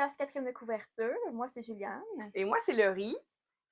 podcast Quatrième de couverture. Moi, c'est Juliane. Et moi, c'est Laurie.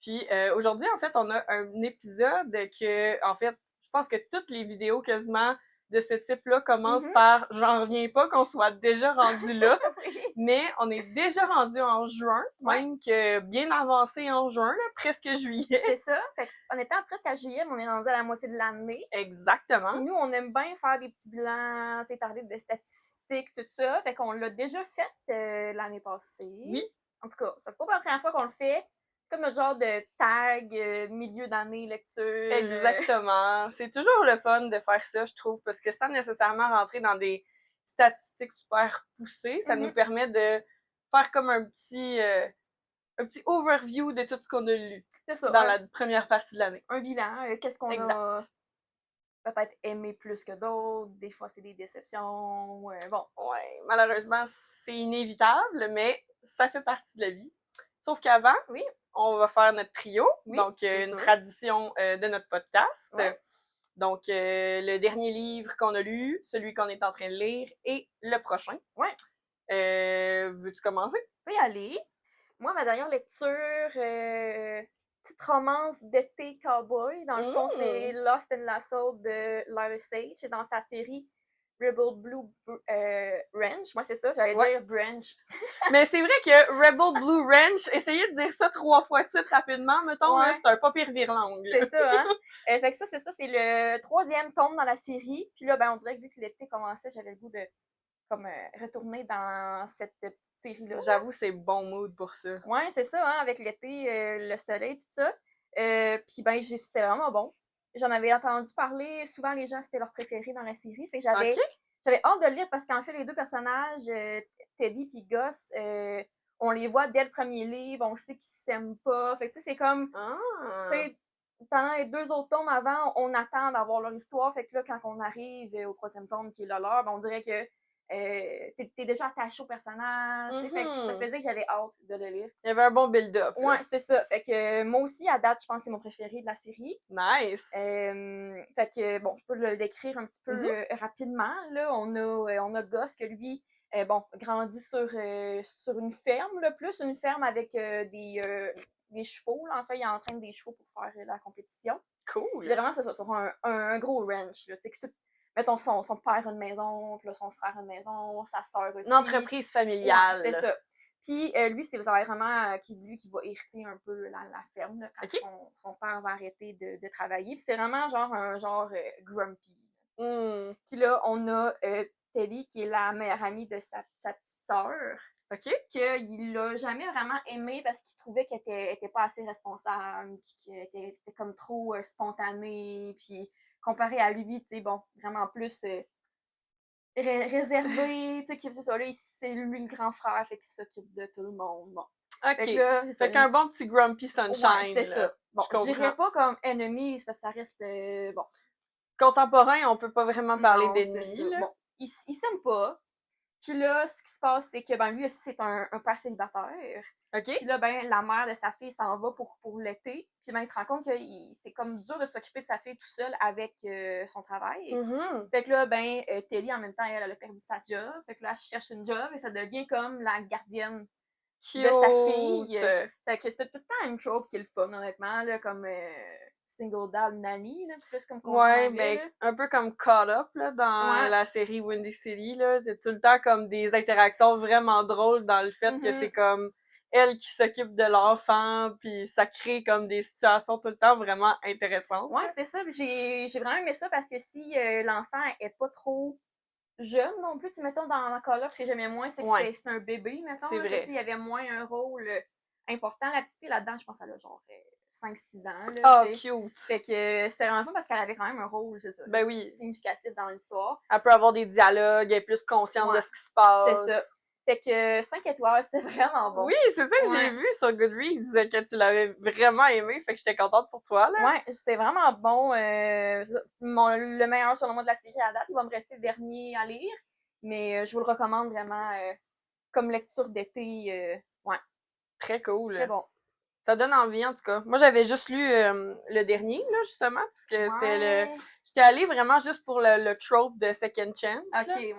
Puis aujourd'hui, en fait, on a un épisode que, en fait, je pense que toutes les vidéos quasiment de ce type-là commencent par « j'en reviens pas qu'on soit déjà rendu là Oui. ». Mais on est déjà rendu en juin, même que bien avancé en juin, là, presque juillet. C'est ça. Fait en étant presque à juillet, on est rendu à la moitié de l'année. Exactement. Puis nous, on aime bien faire des petits bilans, tu sais, parler de statistiques, tout ça. Fait qu'on l'a déjà fait l'année passée. Oui. En tout cas, c'est pas la première fois qu'on le fait. C'est comme notre genre de tag milieu d'année lecture. Exactement. C'est toujours le fun de faire ça, je trouve, parce que sans nécessairement rentrer dans des statistiques super poussées, ça nous permet de faire comme un petit overview de tout ce qu'on a lu dans la première partie de l'année. Un bilan, qu'est-ce qu'on a peut-être aimé plus que d'autres, des fois c'est des déceptions, bon. Ouais, malheureusement, c'est inévitable, mais ça fait partie de la vie. Sauf qu'avant, on va faire notre trio, donc une tradition de notre podcast. Ouais. Donc, le dernier livre qu'on a lu, celui qu'on est en train de lire et le prochain. Ouais. Veux-tu commencer? Je peux y aller. Moi, ma dernière lecture, petite romance d'été cowboy. Dans le fond, c'est Lost in Lasso de Lyra Sage. C'est dans sa série Rebel Blue Ranch. Moi, c'est ça, j'allais dire Branch. Mais c'est vrai que Rebel Blue Ranch, essayez de dire ça 3 fois de suite rapidement, mettons, là, c'est un pas pire virlangue. C'est ça, hein? Fait que ça, c'est ça, c'est le 3e tome dans la série. Puis là, ben, on dirait que vu que l'été commençait, j'avais le goût de comme retourner dans cette petite série-là. J'avoue, c'est bon mood pour ça. Ouais, c'est ça, hein, avec l'été, le soleil, tout ça. Puis ben, c'était vraiment bon. J'en avais entendu parler, souvent les gens, c'était leur préféré dans la série. Fait que j'avais hâte de le lire parce qu'en fait, les deux personnages, Teddy et Gus, on les voit dès le premier livre, on sait qu'ils s'aiment pas. Fait que tu sais, c'est comme, tu sais, pendant les 2 autres tomes avant, on attend d'avoir leur histoire. Fait que là, quand on arrive au 3e tome qui est le leur, ben, on dirait que t'es déjà attaché au personnage. Fait que ça faisait que j'avais hâte de le lire. Il y avait un bon build-up. Ouais, c'est ça. Fait que moi aussi, à date, je pense que c'est mon préféré de la série. Nice! Fait que, bon, je peux le décrire un petit peu rapidement. Là, on a Gus que lui, bon, grandit sur une ferme, là, plus une ferme avec des chevaux. Là. En fait, il entraîne des chevaux pour faire la compétition. Cool! Vraiment, c'est ça, sur un gros ranch. Là, tu sais, mettons, son père a une maison, puis là, son frère a une maison, sa sœur aussi. Une entreprise familiale. Ouais, c'est ça. Puis lui, c'est vraiment lui qui va hériter un peu la ferme là, quand son père va arrêter de travailler. Puis c'est vraiment un genre grumpy. Puis là, on a Teddy qui est la meilleure amie de sa petite sœur. Qu'il l'a jamais vraiment aimée parce qu'il trouvait qu'elle était pas assez responsable, puis qu'elle était comme trop spontanée, puis comparé à lui, tu sais, bon, vraiment plus réservé, tu sais, c'est ça, là, c'est lui le grand frère, fait qu'il s'occupe de tout le monde, bon. Fait qu'un bon petit grumpy sunshine. Ouais, c'est ça. Bon, je dirais pas comme enemies, parce que ça reste, bon. Contemporain, on peut pas vraiment parler d'ennemis, là. Bon, ils s'aiment pas. Puis là, ce qui se passe, c'est que, ben, lui aussi, c'est un père célibataire. Puis là, ben, la mère de sa fille s'en va pour l'été. Puis ben, il se rend compte que c'est comme dur de s'occuper de sa fille tout seul avec son travail. Fait que là, ben, Teddy, en même temps, elle a perdu sa job. Fait que là, elle cherche une job et ça devient comme la gardienne de sa fille. Fait que c'est tout le temps une trope qui est le fun, honnêtement, là, comme single dad nanny, là, plus comme ben, un peu comme Caught Up, là, dans la série Windy City, là. C'est tout le temps comme des interactions vraiment drôles dans le fait que c'est comme elle qui s'occupe de l'enfant, puis ça crée comme des situations tout le temps vraiment intéressantes. Ouais, c'est ça. J'ai vraiment aimé ça parce que si l'enfant est pas trop jeune non plus, tu mettons dans Call of, ce que j'aimais moins, c'est que c'est un bébé, mettons. C'est vrai. Il y avait moins un rôle important. La petite fille là-dedans, je pense qu'elle a genre 5-6 ans. Là, cute! Fait que c'était vraiment fun parce qu'elle avait quand même un rôle, c'est ça. Ben oui. Significatif dans l'histoire. Elle peut avoir des dialogues, elle est plus consciente de ce qui se passe. C'est ça. Fait que 5 étoiles, c'était vraiment bon. Oui, c'est ça que j'ai vu sur Goodreads, que tu l'avais vraiment aimé, fait que j'étais contente pour toi, là. Ouais, c'était vraiment bon. Le meilleur selon moi de la série à date, il va me rester le dernier à lire, mais je vous le recommande vraiment comme lecture d'été. Ouais. Très cool. Très bon. Ça donne envie, en tout cas. Moi, j'avais juste lu le dernier, là, justement, parce que c'était j'étais allée vraiment juste pour le trope de Second Chance. Ok, ouais.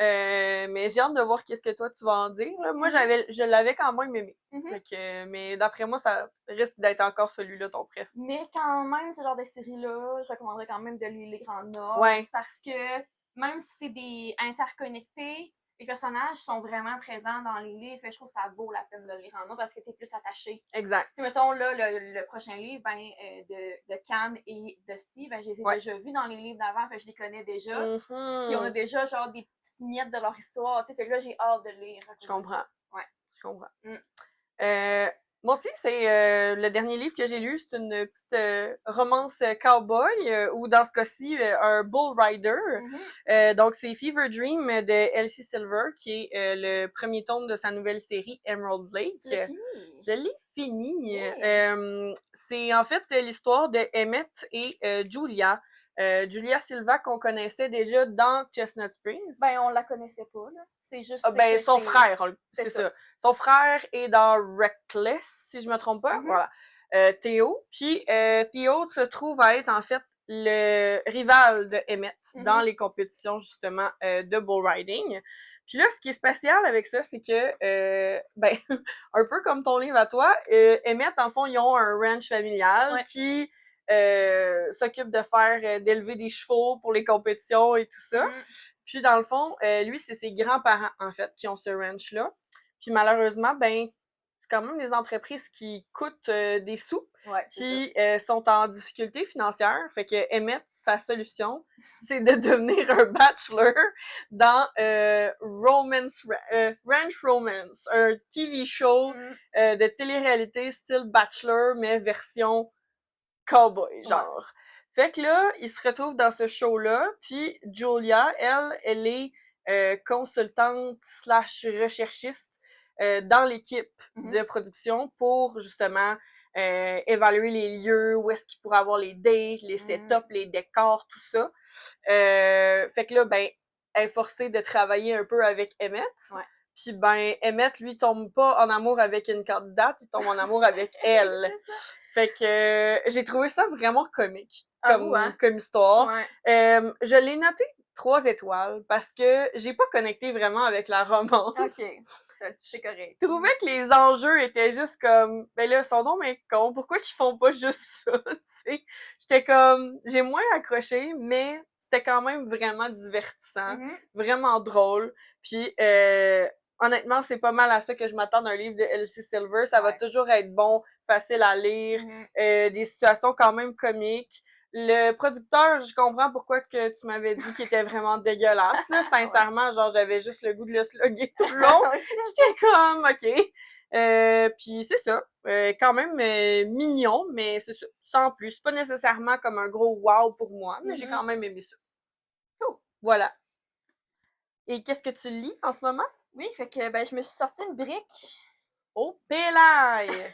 Mais j'ai hâte de voir qu'est-ce que toi tu vas en dire. Là. Moi, je l'avais quand même aimé. Fait que, mais d'après moi, ça risque d'être encore celui-là ton préf. Mais quand même, ce genre de série-là, je recommanderais quand même de les lire en ordre. Ouais. Parce que même si c'est des interconnectés, les personnages sont vraiment présents dans les livres. Et je trouve que ça vaut la peine de lire en ordre parce que t'es plus attaché. Exact. T'sais, mettons, là, le prochain livre de Cam et de Steve, je les ai déjà vus dans les livres d'avant, fait que je les connais déjà. Puis on a déjà genre des petites miettes de leur histoire. Fait que là, j'ai hâte de lire. Je comprends. Ouais. Je comprends. Moi aussi, c'est le dernier livre que j'ai lu, c'est une petite romance cowboy, ou dans ce cas-ci, un bull rider. Donc, c'est Fever Dream de Elsie Silver, qui est le premier tome de sa nouvelle série Emerald Lake. Je l'ai fini. C'est en fait l'histoire de Emmett et Julia. Julia Silva qu'on connaissait déjà dans Chestnut Springs. Ben, on la connaissait pas, là. C'est juste... son frère, c'est ça. Son frère est dans Reckless, si je me trompe pas. Voilà. Théo. Puis, Théo se trouve à être, en fait, le rival de Emmett dans les compétitions, justement, de bull riding. Puis là, ce qui est spécial avec ça, c'est que, ben, un peu comme ton livre à toi, Emmett, en fond, ils ont un ranch familial qui... s'occupe de faire d'élever des chevaux pour les compétitions et tout ça. Puis dans le fond, lui, c'est ses grands-parents, en fait, qui ont ce ranch-là. Puis malheureusement, ben, c'est quand même des entreprises qui coûtent des sous, qui sont en difficulté financière. Fait que Emmett, sa solution, c'est de devenir un bachelor dans Ranch Romance, un TV show de télé-réalité style bachelor, mais version cowboy, genre. Fait que là, il se retrouve dans ce show-là, puis Julia, elle est consultante / recherchiste dans l'équipe de production pour, justement, évaluer les lieux, où est-ce qu'il pourrait avoir les dates, les setups, les décors, tout ça. Fait que là, ben, elle est forcée de travailler un peu avec Emmett. Puis ben, Emmett, lui, tombe pas en amour avec une candidate, il tombe en amour avec elle. Fait que j'ai trouvé ça vraiment comique comme histoire. Je l'ai noté 3 étoiles parce que j'ai pas connecté vraiment avec la romance. OK, c'est correct. Je trouvais que les enjeux étaient juste comme, ben là, son nom est con, pourquoi qu'ils font pas juste ça, tu sais? J'étais comme, j'ai moins accroché, mais c'était quand même vraiment divertissant, vraiment drôle. Puis, honnêtement, c'est pas mal à ça que je m'attends d'un livre de Elsie Silver. Ça va toujours être bon, facile à lire, des situations quand même comiques. Le producteur, je comprends pourquoi que tu m'avais dit qu'il était vraiment dégueulasse, là. Sincèrement, genre, j'avais juste le goût de le slugger tout le long. J'étais comme, OK. Puis c'est ça. Quand même mignon, mais c'est ça. Sans plus. C'est pas nécessairement comme un gros wow pour moi, mais j'ai quand même aimé ça. Voilà. Et qu'est-ce que tu lis en ce moment? Oui, fait que ben je me suis sorti une brique. Oh, pélaille!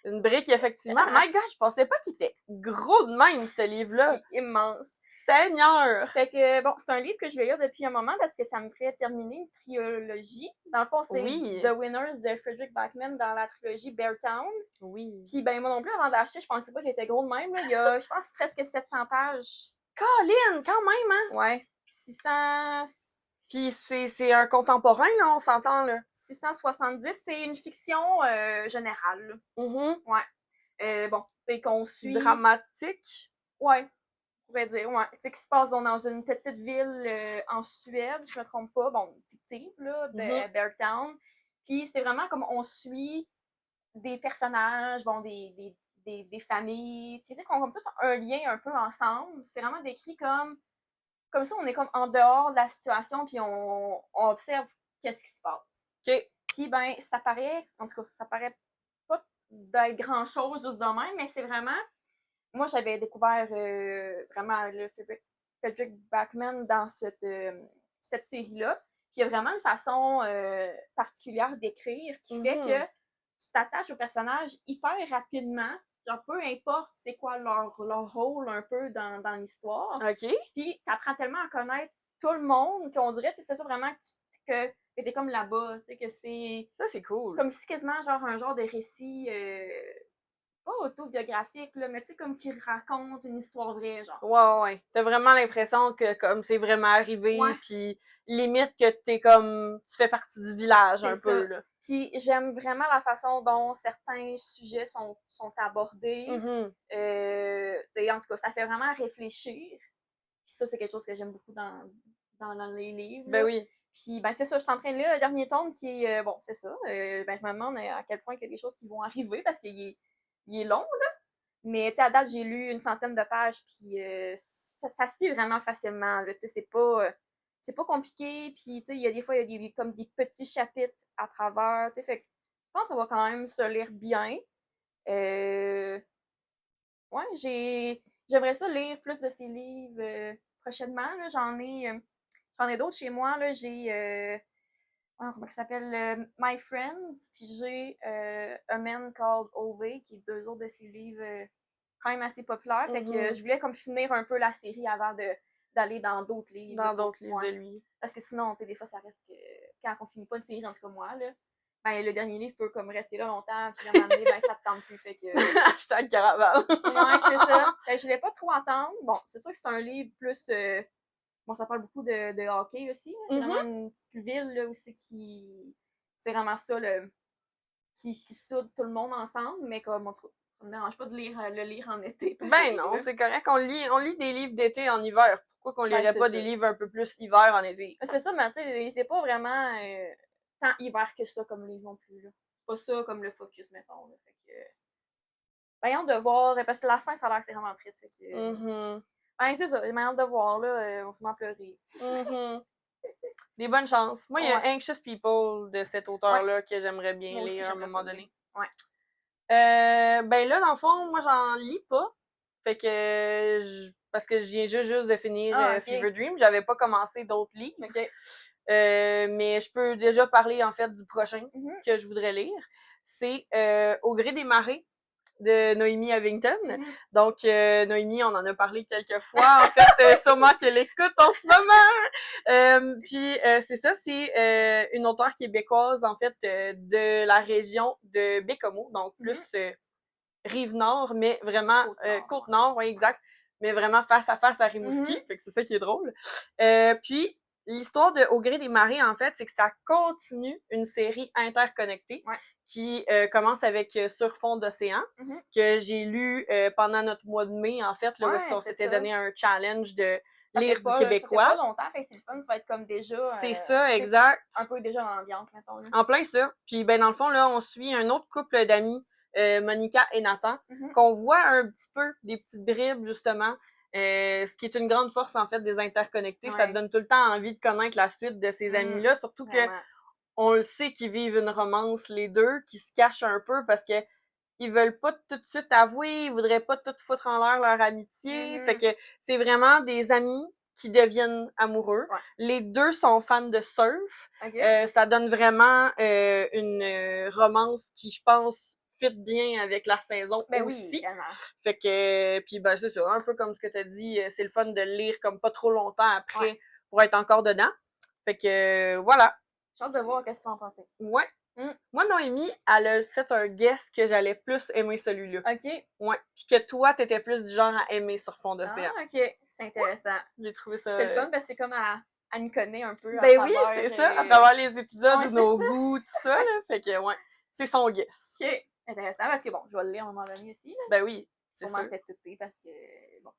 Une brique, effectivement. My God, je pensais pas qu'il était gros de même, ce livre-là. Immense. Seigneur! Fait que, bon, c'est un livre que je vais lire depuis un moment parce que ça me ferait terminer une trilogie. Dans le fond, c'est The Winners de Frederick Backman dans la trilogie Beartown. Puis, ben, moi non plus, avant d'acheter, je pensais pas qu'il était gros de même, là. Il y a, je pense, presque 700 pages. Colin, quand même, hein? Ouais. 600... Puis c'est un contemporain, là, on s'entend, là. 670, c'est une fiction générale. Ouais. Bon, c'est qu'on suit... Dramatique? Ouais, on pourrait dire, ouais. Tu sais, qui se passe bon, dans une petite ville en Suède, je me trompe pas, bon, fictive, là, de Beartown. Puis c'est vraiment comme on suit des personnages, bon, des familles, tu sais, qui ont comme tout un lien un peu ensemble. C'est vraiment décrit comme ça, on est comme en dehors de la situation, puis on observe qu'est-ce qui se passe. Puis, ben, ça paraît, en tout cas, ça paraît pas d'être grand-chose juste de même, mais c'est vraiment... Moi, j'avais découvert vraiment le Frederick Backman dans cette série-là. Puis, il y a vraiment une façon particulière d'écrire qui fait que tu t'attaches aux personnages hyper rapidement. Genre, peu importe c'est quoi leur rôle un peu dans l'histoire. Puis, t'apprends tellement à connaître tout le monde qu'on dirait, tu sais, c'est ça vraiment que t'es comme là-bas, tu sais, que c'est... Ça, c'est cool. Comme si quasiment, genre, un genre de récit pas autobiographique, là, mais tu sais, comme qui raconte une histoire vraie, genre. Ouais. T'as vraiment l'impression que comme c'est vraiment arrivé, Ouais. puis limite que t'es comme, tu fais partie du village C'est un ça. peu, là. Puis j'aime vraiment la façon dont certains sujets sont abordés. Mm-hmm. Tu sais, en tout cas, ça fait vraiment réfléchir. Puis ça, c'est quelque chose que j'aime beaucoup dans les livres, Ben là. oui. Puis, ben, c'est ça, je suis en train de lire le dernier tome qui est, bon, c'est ça. Ben, je me demande à quel point il y a des choses qui vont arriver parce qu'il est long, là. Mais, tu sais, à date, j'ai lu une centaine de pages, puis ça se lit vraiment facilement, là. Tu sais, c'est pas compliqué, puis, tu sais, il y a des fois, il y a comme des petits chapitres à travers, tu sais, fait que je pense que ça va quand même se lire bien. Euh, ouais, j'aimerais ça lire plus de ces livres prochainement, là. J'en ai d'autres chez moi, là. J'ai, comment ça s'appelle? My Friends, puis j'ai A Man Called Ove, qui est deux autres de ses livres quand même assez populaires. Fait que je voulais comme finir un peu la série avant d'aller dans d'autres livres. Dans d'autres livres de Ouais. lui. Parce que sinon, tu sais, des fois, ça reste que quand on finit pas une série, en tout cas moi, là, ben, le dernier livre peut comme rester là longtemps, puis à un moment donné, ben, ça te tente plus. Fait que. Hashtag caravane. Ouais, c'est ça. Je voulais pas trop attendre. Bon, c'est sûr que c'est un livre plus. Bon, ça parle beaucoup de hockey aussi. Là. C'est vraiment une petite ville là, aussi qui. C'est vraiment ça qui soude tout le monde ensemble, mais comme en tout cas, ça me dérange pas de le lire en été. Ben non, c'est correct. On lit des livres d'été en hiver. Pourquoi qu'on lirait pas des livres un peu plus hiver en été? C'est ça, mais tu sais, c'est pas vraiment tant hiver que ça comme livre non plus. Là. C'est pas ça comme le focus, mettons. Là. Fait que. Voyons de voir, parce que la fin, ça a l'air que c'est vraiment triste. Fait que. Ben, c'est ça, j'ai hâte de voir, là, on se met à pleurer. Des bonnes chances. Moi, il y a Anxious People de cet auteur-là que j'aimerais bien moi aussi, lire à un moment donné. Ouais. Ben là, dans le fond, moi, j'en lis pas. Fait que, parce que je viens juste de finir Fever Dream. J'avais pas commencé d'autres livres. Okay. Mais je peux déjà parler, en fait, du prochain que je voudrais lire. C'est Au gré des marées de Noémie Havington. Donc, Noémie, on en a parlé quelques fois. En fait, sûrement qu'elle écoute en ce moment. Puis, c'est ça, c'est une auteure québécoise, en fait, de la région de Bécomo. Donc, plus Rive-Nord, mais vraiment Côte-Nord, oui, exact. Mais vraiment face à face à Rimouski. Fait que c'est ça qui est drôle. Puis, l'histoire de Au gré des marées, en fait, c'est que ça continue une série interconnectée qui commence avec Sur fond d'océan, que j'ai lu pendant notre mois de mai, en fait, là, où est-ce qu'on s'était donné un challenge de lire du québécois. Ça fait pas longtemps, fait que c'est le fun, ça va être comme déjà... c'est ça, exact. Un peu déjà dans l'ambiance, mettons. Là. En plein ça. Puis, ben dans le fond, là, on suit un autre couple d'amis, Monica et Nathan, qu'on voit un petit peu, des petites bribes, justement. Ce qui est une grande force, en fait, des interconnectés. Ça te donne tout le temps envie de connaître la suite de ces amis-là, surtout que on le sait qu'ils vivent une romance, les deux, qui se cachent un peu parce que ils veulent pas tout de suite avouer, ils voudraient pas tout foutre en l'air leur amitié. Fait que c'est vraiment des amis qui deviennent amoureux. Les deux sont fans de surf. Ça donne vraiment une romance qui, je pense, fit bien avec la saison aussi. Fait que, puis ben c'est ça, un peu comme ce que t'as dit, c'est le fun de le lire comme pas trop longtemps après pour être encore dedans. Fait que, voilà. J'ai hâte de voir qu'est-ce que tu en pensais. Ouais. Moi, Noémie, elle a fait un guess que j'allais plus aimer celui-là. OK. Ouais. Puis que toi, t'étais plus du genre à aimer Sur fond d'océan. Ah, OK. C'est intéressant. J'ai trouvé ça... C'est le fun parce que c'est comme à nous connaître un peu. Ben oui, c'est ça. À travers les épisodes, nos goûts, tout ça, là. Fait que, ouais. C'est son guess. OK. Intéressant parce que, bon, je vais le lire à un moment donné aussi. Là. Ben oui. Sûrement cet été parce que, bon,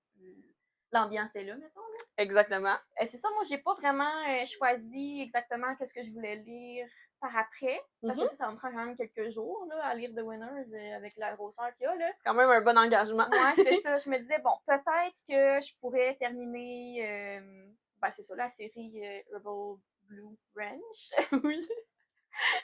l'ambiance est là, mettons. Là. Exactement. C'est ça, moi, j'ai pas vraiment choisi exactement qu'est-ce que je voulais lire par après. Parce que ça va me prendre quand même quelques jours là, à lire The Winners avec la grosseur qu'il y a. Là. C'est quand même un bon engagement. Ouais, c'est ça. Je me disais, bon, peut-être que je pourrais terminer, ben c'est ça, la série Rebel Blue Ranch. Oui.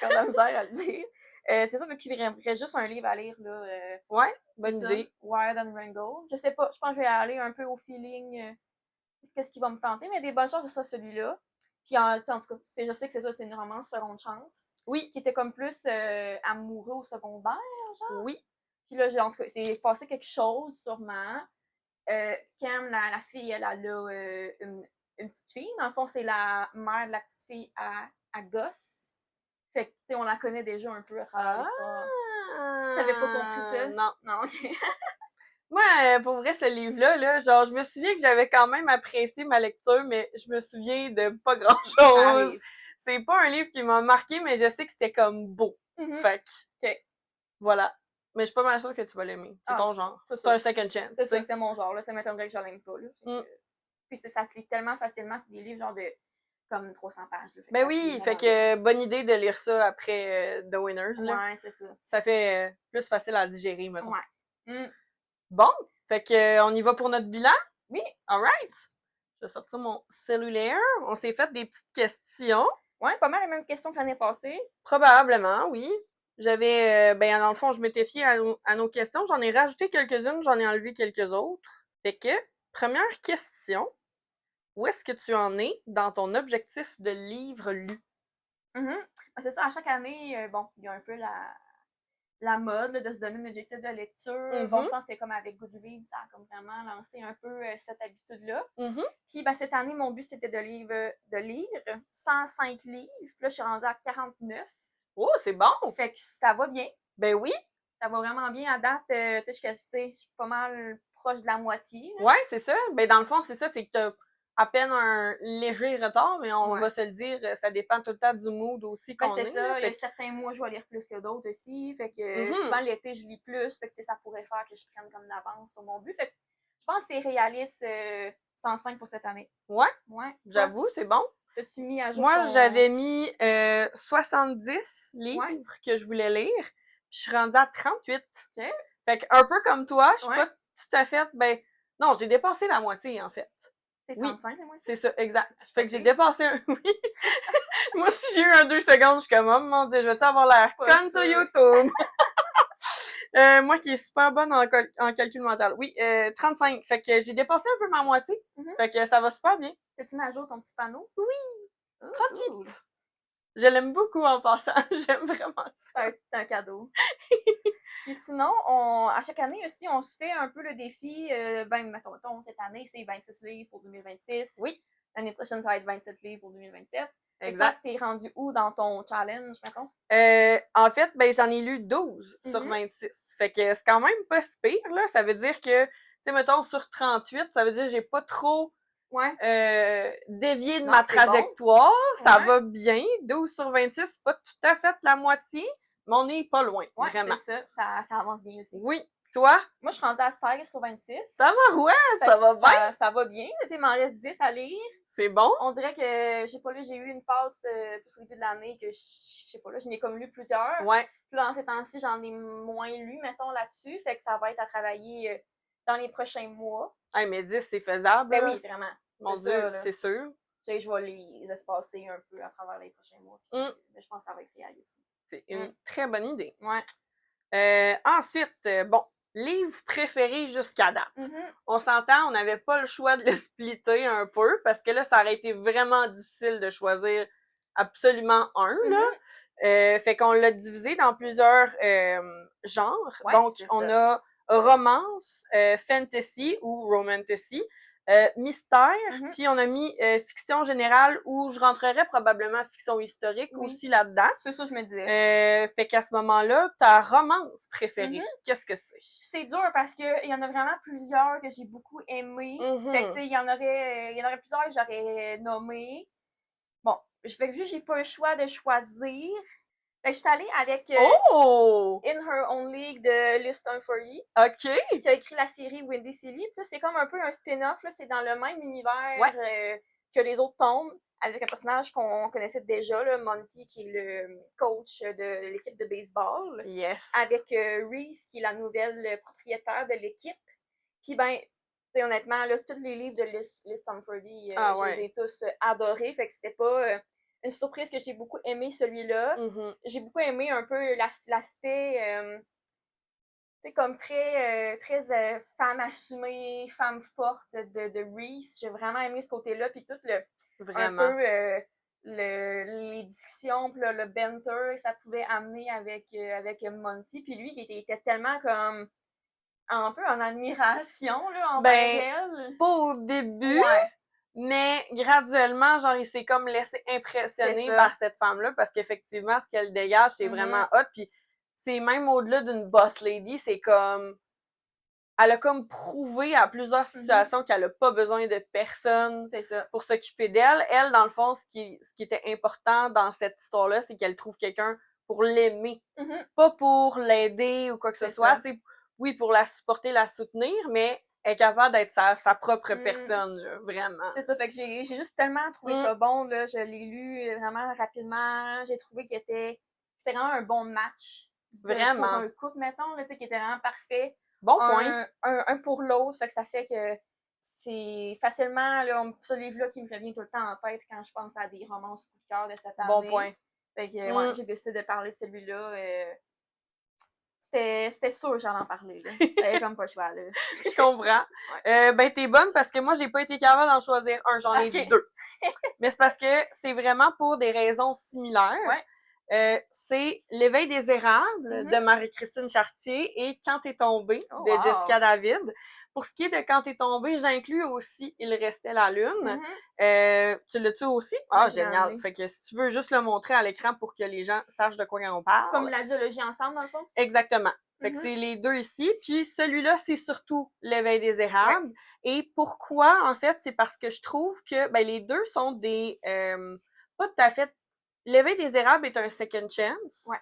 J'ai de la misère à le dire. C'est ça, vu qu'il me reste juste un livre à lire. Là, ouais, bonne idée. Wild and Wrangle. Je sais pas, je pense que je vais aller un peu au feeling qu'est-ce qui va me tenter, mais il y a des bonnes chances que ce soit celui-là. Puis en tout cas, je sais que c'est ça, c'est une romance seconde chance. Oui. Qui était comme plus amoureux au secondaire, genre. Oui. Puis là, en tout cas, c'est passé quelque chose, sûrement. Cam, la fille, elle a une petite fille. Dans le fond, c'est la mère de la petite fille à Gosse. Fait que, tu sais, on la connaît déjà un peu à travers l'histoire. T'avais pas compris ça? Non. Non, ok. Moi, pour vrai, ce livre-là, là, genre, je me souviens que j'avais quand même apprécié ma lecture, mais je me souviens de pas Ça grand-chose. arrive. C'est pas un livre qui m'a marqué, mais je sais que c'était comme beau. Fait que, Ok. voilà. Mais je suis pas mal sûre que tu vas l'aimer. C'est Ah, ton genre. c'est C'est ça. un second chance, C'est tu ça, sais. c'est mon genre, là. Ça m'étonnerait que je l'aime pas, là. Puis ça se lit tellement facilement. C'est des livres genre de comme 300 pages, là. Fait que Ben ça se lit oui, fait vraiment vite. que bonne idée de lire ça après The Winners, là. Ouais, c'est ça. Ça fait plus facile à digérer, mettons. Ouais. Mm. Bon, fait que on y va pour notre bilan? Oui. Alright! Je vais sortir mon cellulaire. On s'est fait des petites questions. Ouais, pas mal les mêmes questions que l'année passée. Probablement, oui. J'avais, ben dans le fond, je m'étais fiée à nos questions. J'en ai rajouté quelques-unes, j'en ai enlevé quelques autres. Fait que, première question, où est-ce que tu en es dans ton objectif de livre lu? Ben, c'est ça, à chaque année, bon, il y a un peu la mode là, de se donner un objectif de lecture. Bon, je pense que c'est comme avec Goodreads, ça a comme vraiment lancé un peu cette habitude-là. Puis ben, cette année, mon but, c'était de lire 105 livres. Puis là, je suis rendue à 49. Oh, c'est bon! Fait que ça va bien. Ben oui! Ça va vraiment bien. À date, tu sais, je suis pas mal proche de la moitié. Là. Ouais, c'est ça. Ben dans le fond, c'est ça, c'est que t'as à peine un léger retard, mais on va se le dire, ça dépend tout le temps du mood aussi Ben, qu'on c'est est. ça. Là, Il y a fait certains mois, je vais lire plus que d'autres aussi. Fait que Mhm. souvent, l'été, je lis plus. Fait que tu sais, ça pourrait faire que je prenne comme d'avance sur mon but. Fait que je pense que c'est réaliste 105 pour cette année. Ouais, Ouais. j'avoue, c'est bon. T'as-tu mis à jour Moi, ton... j'avais mis 70 livres Ouais. que je voulais lire. Puis je suis rendue à 38. Ok. Fait que un peu comme toi, je suis Ouais. pas tout à fait... Ben, non, j'ai dépassé la moitié, en fait. C'est Oui, 35, la moitié? c'est ça, exact. Je Fait que j'ai sais. dépassé un... Oui. Moi, si j'ai eu un 2 secondes, je suis comme, oh mon Dieu, je vais-tu avoir l'air Pas conne sur sûr. YouTube? Moi qui est super bonne en calcul mental. Oui, 35. Fait que j'ai dépassé un peu ma moitié. Fait que ça va super bien. T'as-tu mis à jour ton petit panneau? Oui, Oh, 38. cool. Je l'aime beaucoup en passant. J'aime vraiment ça. C'est un cadeau. Puis sinon, à chaque année aussi, on se fait un peu le défi, mettons, cette année, c'est 26 livres pour 2026. Oui. L'année prochaine, ça va être 27 livres pour 2027. Exact. Et toi, t'es rendu où dans ton challenge, mettons? En fait, ben j'en ai lu 12 sur 26. Fait que c'est quand même pas si pire, là. Ça veut dire que, tu sais, mettons, sur 38, ça veut dire que j'ai pas trop dévié de ma trajectoire. Bon. Ça va bien. 12 sur 26, c'est pas tout à fait la moitié, mais on est pas loin, vraiment. C'est ça. Ça avance bien aussi. Oui. Toi? Moi, je suis rendue à 16 sur 26. Ça va, ouais, ça va bien. Ça va bien. Tu sais, il m'en reste 10 à lire. C'est bon. On dirait que, j'ai eu une passe plus au début de l'année que, je sais pas, là, je n'ai comme lu plusieurs. Ouais. Puis là, en ces temps-ci, j'en ai moins lu, mettons, là-dessus. Fait que ça va être à travailler dans les prochains mois. Hey, mais 10, c'est faisable. Ben oui, vraiment. Mon Dieu, c'est sûr. Tu sais, je vais les espacer un peu à travers les prochains mois. Mais je pense que ça va être réaliste. C'est une très bonne idée. Ouais. Ensuite, bon, livre préféré jusqu'à date. On s'entend, on n'avait pas le choix de le splitter un peu parce que là, ça aurait été vraiment difficile de choisir absolument un, là. Fait qu'on l'a divisé dans plusieurs genres. Ouais, donc, on a romance, fantasy ou romantasy, mystère, puis on a mis fiction générale où je rentrerais probablement fiction historique aussi là-dedans. C'est ça, je me disais. Fait qu'à ce moment-là, ta romance préférée, qu'est-ce que c'est? C'est dur parce que il y en a vraiment plusieurs que j'ai beaucoup aimés. Fait que, tu sais, il y en aurait plusieurs que j'aurais nommés. Bon, vu que j'ai pas le choix de choisir, je suis allée avec In Her Own League de Liz Stonefurry. OK. Qui a écrit la série Windy City. Puis c'est comme un peu un spin-off. Là, c'est dans le même univers que les autres tombes, avec un personnage qu'on connaissait déjà, là, Monty, qui est le coach de l'équipe de baseball. Yes. Avec Reese, qui est la nouvelle propriétaire de l'équipe. Puis ben, honnêtement, là, tous les livres de Liz Stonefurry, je les ai tous adorés. Fait que c'était pas... une surprise que j'ai beaucoup aimé celui-là. J'ai beaucoup aimé un peu l'aspect, tu sais, comme très femme assumée, femme forte de Reese. J'ai vraiment aimé ce côté-là. Puis tout un peu les discussions, puis le banter que ça pouvait amener avec Monty. Puis lui, qui était tellement comme un peu en admiration là, envers elle. Pas au début. Mais graduellement, genre, il s'est comme laissé impressionner par cette femme-là parce qu'effectivement, ce qu'elle dégage, c'est vraiment hot. Puis c'est même au-delà d'une boss lady, c'est comme... Elle a comme prouvé à plusieurs situations qu'elle a pas besoin de personne pour s'occuper d'elle. Elle, dans le fond, ce qui était important dans cette histoire-là, c'est qu'elle trouve quelqu'un pour l'aimer. Pas pour l'aider ou quoi que ce soit. T'sais, oui, pour la supporter, la soutenir, mais elle est capable d'être sa propre personne, là, vraiment. C'est ça, fait que j'ai juste tellement trouvé ça bon, là. Je l'ai lu vraiment rapidement. J'ai trouvé c'était vraiment un bon match. Vraiment. Pour un couple, mettons, là, qui était vraiment parfait. Bon point. Un pour l'autre, fait que ça fait que c'est facilement, là, ce livre-là qui me revient tout le temps en tête quand je pense à des romances coup de cœur de cette année. Bon point. Fait que, ouais, j'ai décidé de parler de celui-là. C'était sûr que j'allais en parler, là. J'avais comme pas le choix, là. Je comprends. Ouais. Ben, t'es bonne parce que moi, j'ai pas été capable d'en choisir un. J'en ai deux. Mais c'est parce que c'est vraiment pour des raisons similaires. Ouais. C'est L'éveil des érables de Marie-Christine Chartier et Quand t'es tombé de Jessica David. Pour ce qui est de Quand t'es tombé, j'inclus aussi Il restait la lune. Tu l'as-tu aussi? Ah, génial. Fait que si tu veux juste le montrer à l'écran pour que les gens sachent de quoi on parle. Comme la biologie ensemble, dans le fond? Exactement. Fait que c'est les deux ici. Puis celui-là, c'est surtout L'éveil des érables. Ouais. Et pourquoi, en fait, c'est parce que je trouve que les deux sont des... pas tout à fait... L'éveil des érables est un second chance. Ouais.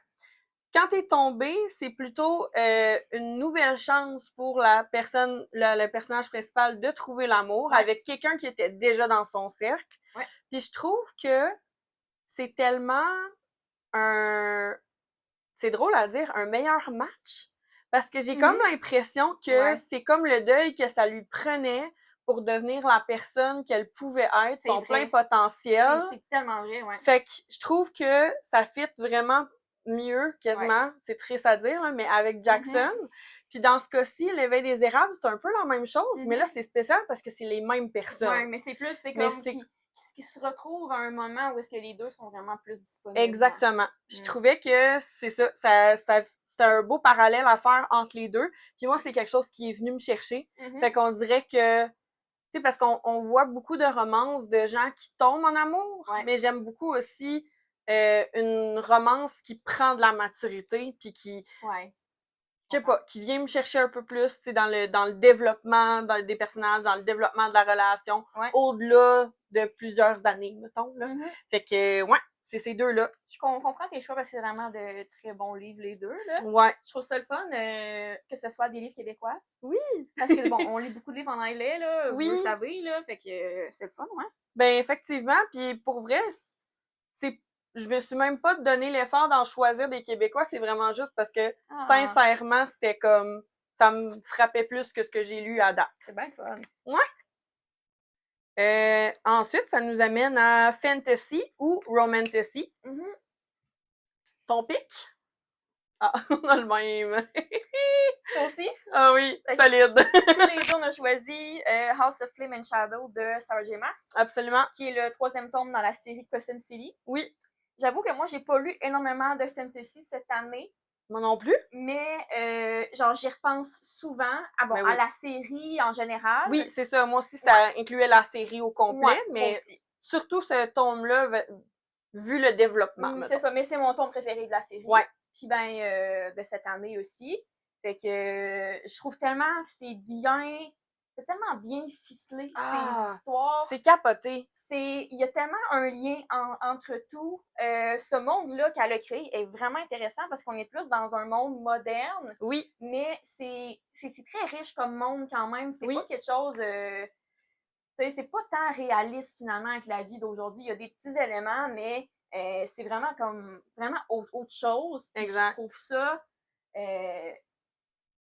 Quand t'es tombé, c'est plutôt une nouvelle chance pour la personne, le personnage principal de trouver l'amour avec quelqu'un qui était déjà dans son cercle. Ouais. Puis je trouve que c'est tellement c'est drôle à dire, un meilleur match. Parce que j'ai comme l'impression que c'est comme le deuil que ça lui prenait pour devenir la personne qu'elle pouvait être, son plein potentiel. C'est tellement vrai, ouais. Fait que je trouve que ça fit vraiment mieux, quasiment, c'est triste à dire, mais avec Jackson. Puis dans ce cas-ci, L'éveil des érables, c'est un peu la même chose, mais là, c'est spécial parce que c'est les mêmes personnes. Ouais, mais c'est plus, c'est comme qui se retrouvent à un moment où est-ce que les deux sont vraiment plus disponibles. Exactement. Je trouvais que c'est ça c'était un beau parallèle à faire entre les deux. Puis moi, c'est quelque chose qui est venu me chercher. Fait qu'on dirait que tu sais, parce qu'on voit beaucoup de romances de gens qui tombent en amour, mais j'aime beaucoup aussi une romance qui prend de la maturité puis qui je sais pas, qui vient me chercher un peu plus, tu sais, dans le développement des personnages, dans le développement de la relation, au-delà de plusieurs années, mettons, là. Fait que, c'est ces deux-là. Je comprends tes choix parce que c'est vraiment de très bons livres, les deux, là. Ouais. Je trouve ça le fun que ce soit des livres québécois. Oui! Parce que, bon, on lit beaucoup de livres en anglais, là, vous le savez, là, fait que c'est le fun, ouais. Ben, effectivement, puis pour vrai, je me suis même pas donné l'effort d'en choisir des Québécois, c'est vraiment juste parce que, sincèrement, c'était comme, ça me frappait plus que ce que j'ai lu à date. C'est bien fun. Ouais. Ensuite, ça nous amène à Fantasy ou Romantasy. Ton pic? Ah, on a le même. Toi aussi? Ah oui, solide. Tous les deux, on a choisi House of Flame and Shadow de Sarah J. Maas. Absolument. Qui est le 3e tome dans la série Crescent City. Oui. J'avoue que moi, j'ai pas lu énormément de fantasy cette année. Moi non plus. Mais, genre, j'y repense souvent à la série en général. Oui, c'est ça. Moi aussi, ça incluait la série au complet, mais surtout ce tome-là, vu le développement. C'est ça, mais c'est mon tome préféré de la série. Ouais. Puis de cette année aussi. Fait que je trouve tellement c'est tellement bien ficelé, ces histoires. C'est capoté. Il y a tellement un lien entre tout. Ce monde-là qu'elle a créé est vraiment intéressant parce qu'on est plus dans un monde moderne. Oui. Mais c'est très riche comme monde quand même. C'est pas quelque chose... c'est pas tant réaliste finalement avec la vie d'aujourd'hui. Il y a des petits éléments, mais c'est vraiment comme vraiment autre chose. Puis exact. Je trouve ça...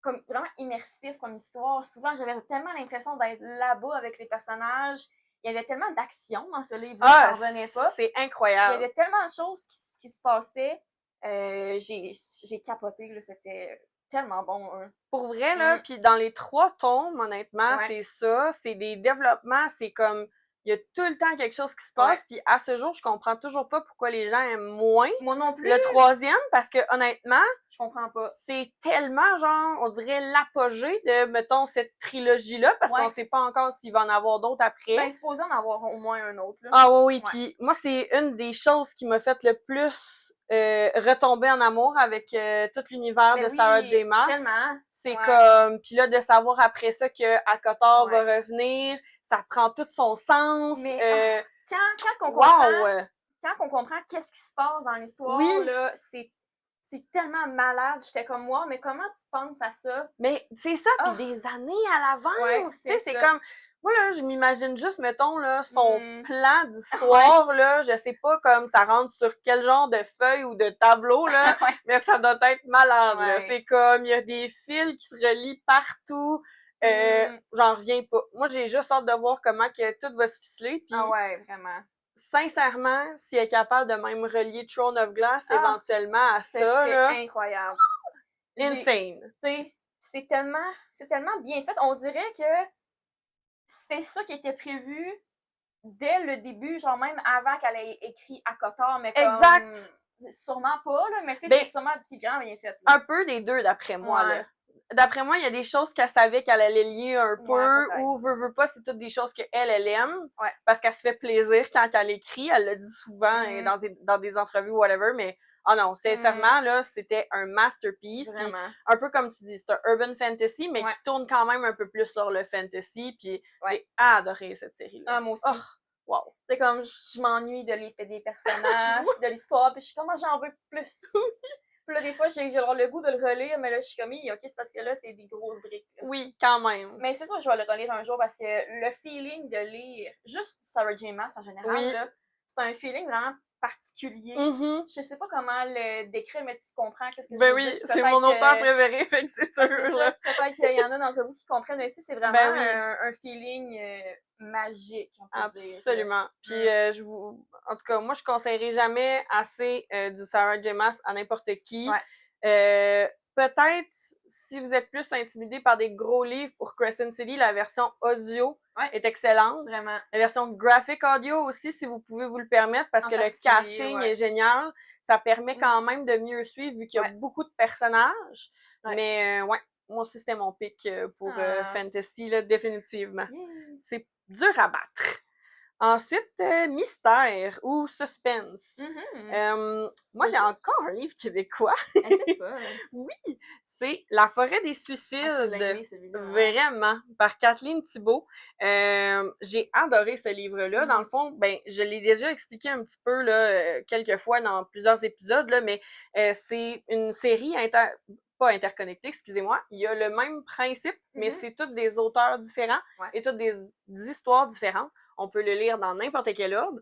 comme vraiment immersif comme histoire. Souvent, j'avais tellement l'impression d'être là-bas avec les personnages. Il y avait tellement d'action dans ce livre-là, j'en revenais pas. C'est incroyable. Il y avait tellement de choses qui se passaient. J'ai capoté, là, c'était tellement bon. Hein. Pour vrai, là, puis dans les 3 tomes, honnêtement, c'est ça. C'est des développements, c'est comme... Il y a tout le temps quelque chose qui se passe, puis à ce jour, je comprends toujours pas pourquoi les gens aiment moins. Moi non plus. Le 3e, parce que honnêtement, je comprends pas. C'est tellement, genre, on dirait l'apogée de, mettons, cette trilogie-là, parce qu'on sait pas encore s'il va en avoir d'autres après. Ben, supposé en avoir au moins un autre, là. Ah oui. Puis moi, c'est une des choses qui m'a fait le plus retomber en amour avec tout l'univers de Sarah J. Maas. Tellement. C'est comme... Puis là, de savoir après ça que Akotar va revenir, ça prend tout son sens. Mais quand on comprend... Quand on comprend qu'est-ce qui se passe dans l'histoire, là, c'est tellement malade. J'étais comme moi, mais comment tu penses à ça? Mais c'est ça, puis des années à l'avance. Tu sais, c'est comme... Moi, là, je m'imagine juste, mettons, là, son plan d'histoire, là, je sais pas comme ça rentre sur quel genre de feuille ou de tableau, là, mais ça doit être malade, là. C'est comme, il y a des fils qui se relient partout. J'en reviens pas. Moi, j'ai juste hâte de voir comment que tout va se ficeler. Puis, vraiment. Sincèrement, si elle est capable de même relier Throne of Glass éventuellement à ça, là... C'est incroyable. Insane. Tu sais, c'est tellement bien fait. On dirait que c'est ça qui était prévu dès le début, genre même avant qu'elle ait écrit Akotar, mais comme... Exact! Sûrement pas, là, mais tu sais, c'est sûrement grand bien fait. Là. Un peu des deux, d'après moi, là. D'après moi, il y a des choses qu'elle savait qu'elle allait lier un peu, ou veut pas, c'est toutes des choses qu'elle aime, parce qu'elle se fait plaisir quand elle écrit, elle le dit souvent dans des entrevues ou whatever, mais non, sincèrement, là, c'était un masterpiece. Pis, un peu comme tu dis, c'est un urban fantasy, mais qui tourne quand même un peu plus sur le fantasy, puis j'ai adoré cette série-là. Moi aussi. Oh, wow. C'est comme, je m'ennuie des personnages, de l'histoire, puis je suis comme, j'en veux plus. Puis là, des fois, j'ai le goût de le relire, mais là, je suis comme, ok, c'est parce que là, c'est des grosses briques. Là. Oui, quand même. Mais c'est sûr que je vais le relire un jour parce que le feeling de lire juste Sarah J. Maas en général, là, c'est un feeling vraiment particulier. Je sais pas comment le décrire, mais tu comprends qu'est-ce que je veux dire. C'est mon auteur préféré, fait que c'est sûr. Peut-être qu'il y en a d'entre vous qui comprennent aussi. C'est vraiment un feeling magique, on peut dire. Absolument. Puis en tout cas, moi, je conseillerais jamais assez du Sarah J. Maas à n'importe qui. Peut-être, si vous êtes plus intimidé par des gros livres pour Crescent City, la version audio est excellente. Vraiment. La version graphic audio aussi, si vous pouvez vous le permettre, parce que le casting est génial. Ça permet quand même de mieux suivre, vu qu'il y a beaucoup de personnages. Mais moi aussi, c'était mon pick pour Fantasy, là, définitivement. C'est dur à battre. Ensuite, mystère ou suspense. Moi, j'ai encore un livre québécois. C'est pas. Oui, c'est La forêt des suicides. Tu l'as aimé, celui-là. Vraiment, par Kathleen Thibault. J'ai adoré ce livre-là. Dans le fond, je l'ai déjà expliqué un petit peu là, quelques fois dans plusieurs épisodes, là, mais c'est une série pas interconnectée, excusez-moi. Il y a le même principe, mais c'est tous des auteurs différents et toutes des histoires différentes. On peut le lire dans n'importe quel ordre.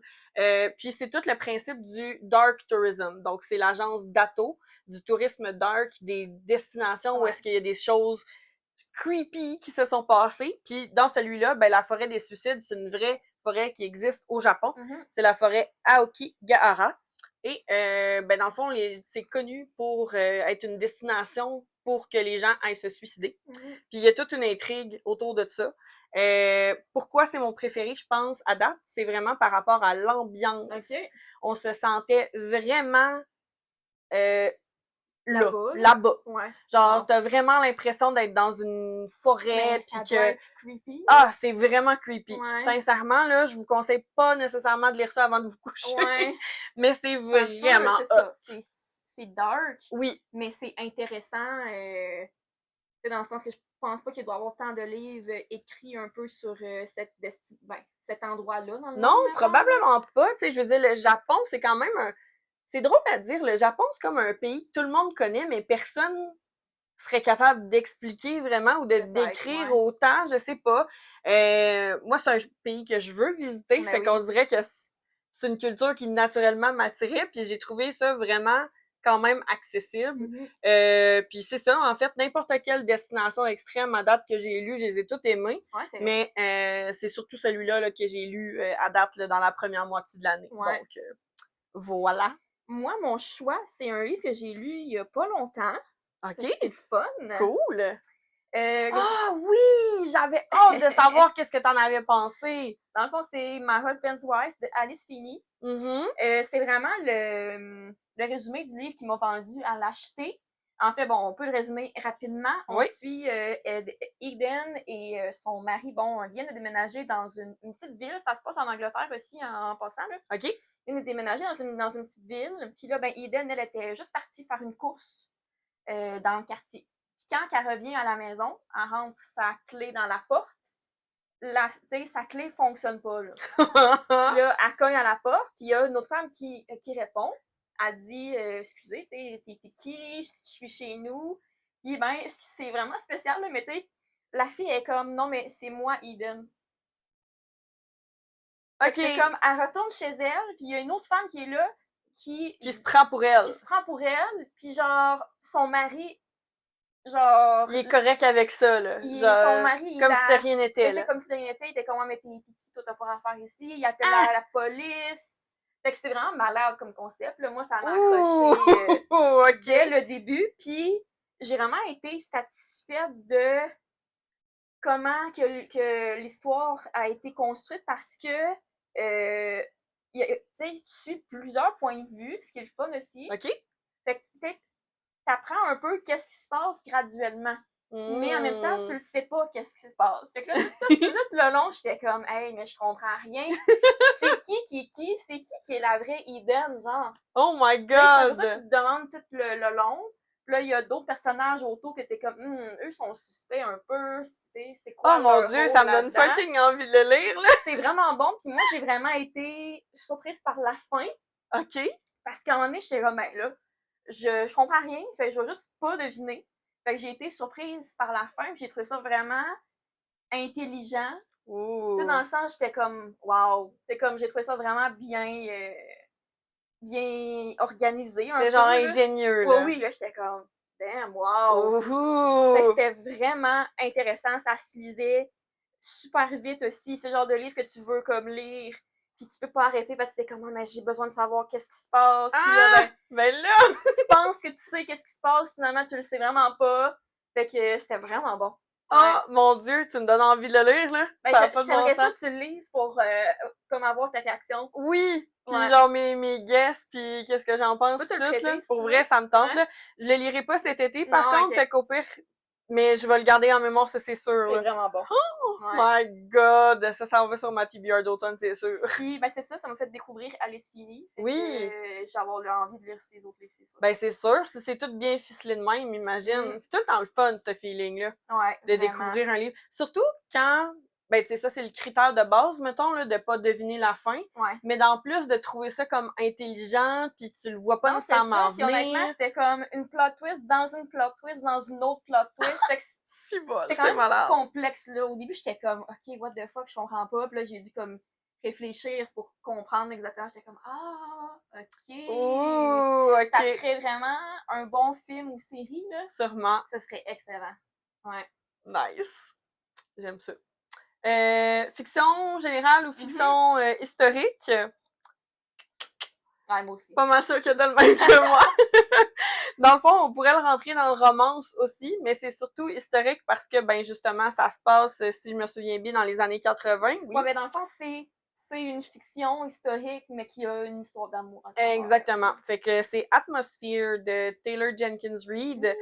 Puis c'est tout le principe du dark tourism. Donc, c'est l'agence DATO, du tourisme dark, des destinations où est-ce qu'il y a des choses creepy qui se sont passées. Puis dans celui-là, la forêt des suicides, c'est une vraie forêt qui existe au Japon. C'est la forêt Aokigahara. Et dans le fond, c'est connu pour être une destination pour que les gens aillent se suicider. Puis il y a toute une intrigue autour de ça. Pourquoi c'est mon préféré, je pense, à date, c'est vraiment par rapport à l'ambiance. On se sentait vraiment là-bas. Genre, t'as vraiment l'impression d'être dans une forêt, puis que... creepy. C'est vraiment creepy. Sincèrement, là, je vous conseille pas nécessairement de lire ça avant de vous coucher. Mais c'est vraiment c'est dark. Oui. Mais c'est intéressant, dans le sens que je pense pas qu'il doit y avoir tant de livres écrits un peu sur cet endroit-là. Dans le non, probablement pas. Tu sais, je veux dire, le Japon, c'est quand même un... C'est drôle à dire, le Japon, c'est comme un pays que tout le monde connaît, mais personne serait capable d'expliquer vraiment ou de décrire autant, je sais pas. Moi, c'est un pays que je veux visiter, fait qu'on dirait que c'est une culture qui naturellement m'attirait, puis j'ai trouvé ça vraiment quand même accessible. Puis c'est ça, en fait, n'importe quelle destination extrême à date que j'ai lu, je les ai toutes aimées. Mais c'est surtout celui-là là, que j'ai lu à date là, dans la première moitié de l'année. Donc, voilà. Moi, mon choix, c'est un livre que j'ai lu il y a pas longtemps. OK. C'est le fun. Cool. Oui! J'avais hâte de savoir qu'est-ce que t'en avais pensé. Dans le fond, c'est My Husband's Wife de Alice Feeney. C'est vraiment le résumé du livre qui m'a vendu à l'acheter. En fait, on peut le résumer rapidement. On suit Eden et son mari, viennent de déménager dans une petite ville. Ça se passe en Angleterre aussi, en passant. Là. OK. de déménager dans une petite ville. Puis là, ben, Eden, elle était juste partie faire une course dans le quartier. Puis quand elle revient à la maison, elle rentre sa clé dans la porte. Sa clé fonctionne pas, là. Puis là, elle cogne à la porte. Il y a une autre femme qui répond. Elle dit, excusez, tu sais, t'es qui? Je suis chez nous. Puis ben, c'est vraiment spécial, là, mais tu sais, la fille est comme, non, mais c'est moi, Eden. Ok. C'est comme, elle retourne chez elle, puis il y a une autre femme qui est là, qui se prend pour elle. Qui se prend pour elle, puis genre, son mari, genre... Il est correct avec ça, là. Son mari, comme si de rien n'était, là. C'est comme si de rien n'était, il était comme, mais t'es qui, toi, t'as pas à faire ici, il appelle la police. Fait que c'est vraiment malade comme concept, là. Moi, ça m'a accroché dès le début, puis j'ai vraiment été satisfaite de comment que l'histoire a été construite parce que tu sais, tu suis plusieurs points de vue, ce qui est le fun aussi. OK. Fait que, tu sais, t'apprends un peu qu'est-ce qui se passe graduellement. Mais en même temps, tu le sais pas qu'est-ce qui se passe. Fait que là, tout le long, j'étais comme, hey, mais je comprends rien. C'est qui? C'est qui est la vraie Eden, genre? Oh my God! C'est pour ça que tu te demandes tout le long. Puis là, il y a d'autres personnages autour que t'es comme, eux sont suspects un peu, c'est quoi oh mon Dieu, ça me donne fucking envie de le lire, là! C'est vraiment bon, puis moi, j'ai vraiment été surprise par la fin. OK. Parce qu'à un moment donné, j'étais comme, ben là, je comprends rien, fait que je vais juste pas deviner. Fait que j'ai été surprise par la fin, puis j'ai trouvé ça vraiment intelligent. Tu sais, dans le sens, j'étais comme, wow! C'est comme, j'ai trouvé ça vraiment bien organisé. C'était genre ingénieux, là. Oui, là, j'étais comme, damn, wow! Fait que c'était vraiment intéressant, ça se lisait super vite aussi. C'est le genre de livre que tu veux comme lire, puis tu peux pas arrêter parce que t'es comme, mais j'ai besoin de savoir qu'est-ce qui se passe. Puis là, ben là! tu penses que tu sais qu'est-ce qui se passe, finalement, tu le sais vraiment pas. Fait que c'était vraiment bon. Oh mon Dieu, tu me donnes envie de le lire, là. Ben, j'aimerais ça que tu le lises pour comme avoir ta réaction. Oui! Puis genre mes guesses, puis qu'est-ce que j'en pense, tout, là. Pour vrai, ça me tente, là. Je le lirai pas cet été, par contre, fait qu'au pire, mais je vais le garder en mémoire, ça, c'est sûr. C'est vraiment bon. Oh my God! Ça s'en va sur ma TBR d'automne, c'est sûr. Puis, ben, c'est ça m'a fait découvrir Alice Feely. Oui! J'ai avoir envie de lire ses autres livres, c'est sûr. Ben, c'est sûr. Si c'est tout bien ficelé de même, imagine. C'est tout le temps le fun, ce feeling-là. Ouais, de découvrir un livre. Surtout quand, ben, tu sais, ça, c'est le critère de base, mettons, là, de pas deviner la fin. Ouais. Mais d'en plus, de trouver ça comme intelligent, puis tu le vois pas nécessairement venir. Puis honnêtement, c'était comme une plot twist dans une plot twist dans une autre plot twist. Fait que c'est bon, c'était quand même complexe, là. Au début, j'étais comme, OK, what the fuck, je comprends pas. Puis là, j'ai dû comme réfléchir pour comprendre exactement. J'étais comme, OK. Ouh, OK. Ça ferait vraiment un bon film ou série, là. Sûrement. Ça serait excellent. Ouais. Nice. J'aime ça. Fiction générale ou fiction historique? Ouais, moi aussi. Pas mal sûr que dans le même que moi. Dans le fond, on pourrait le rentrer dans le romance aussi, mais c'est surtout historique parce que, ben, justement, ça se passe, si je me souviens bien, dans les années 80. Oui. Ouais, mais dans le fond, c'est une fiction historique, mais qui a une histoire d'amour. Exactement. Fait que c'est Atmosphere de Taylor Jenkins Reid,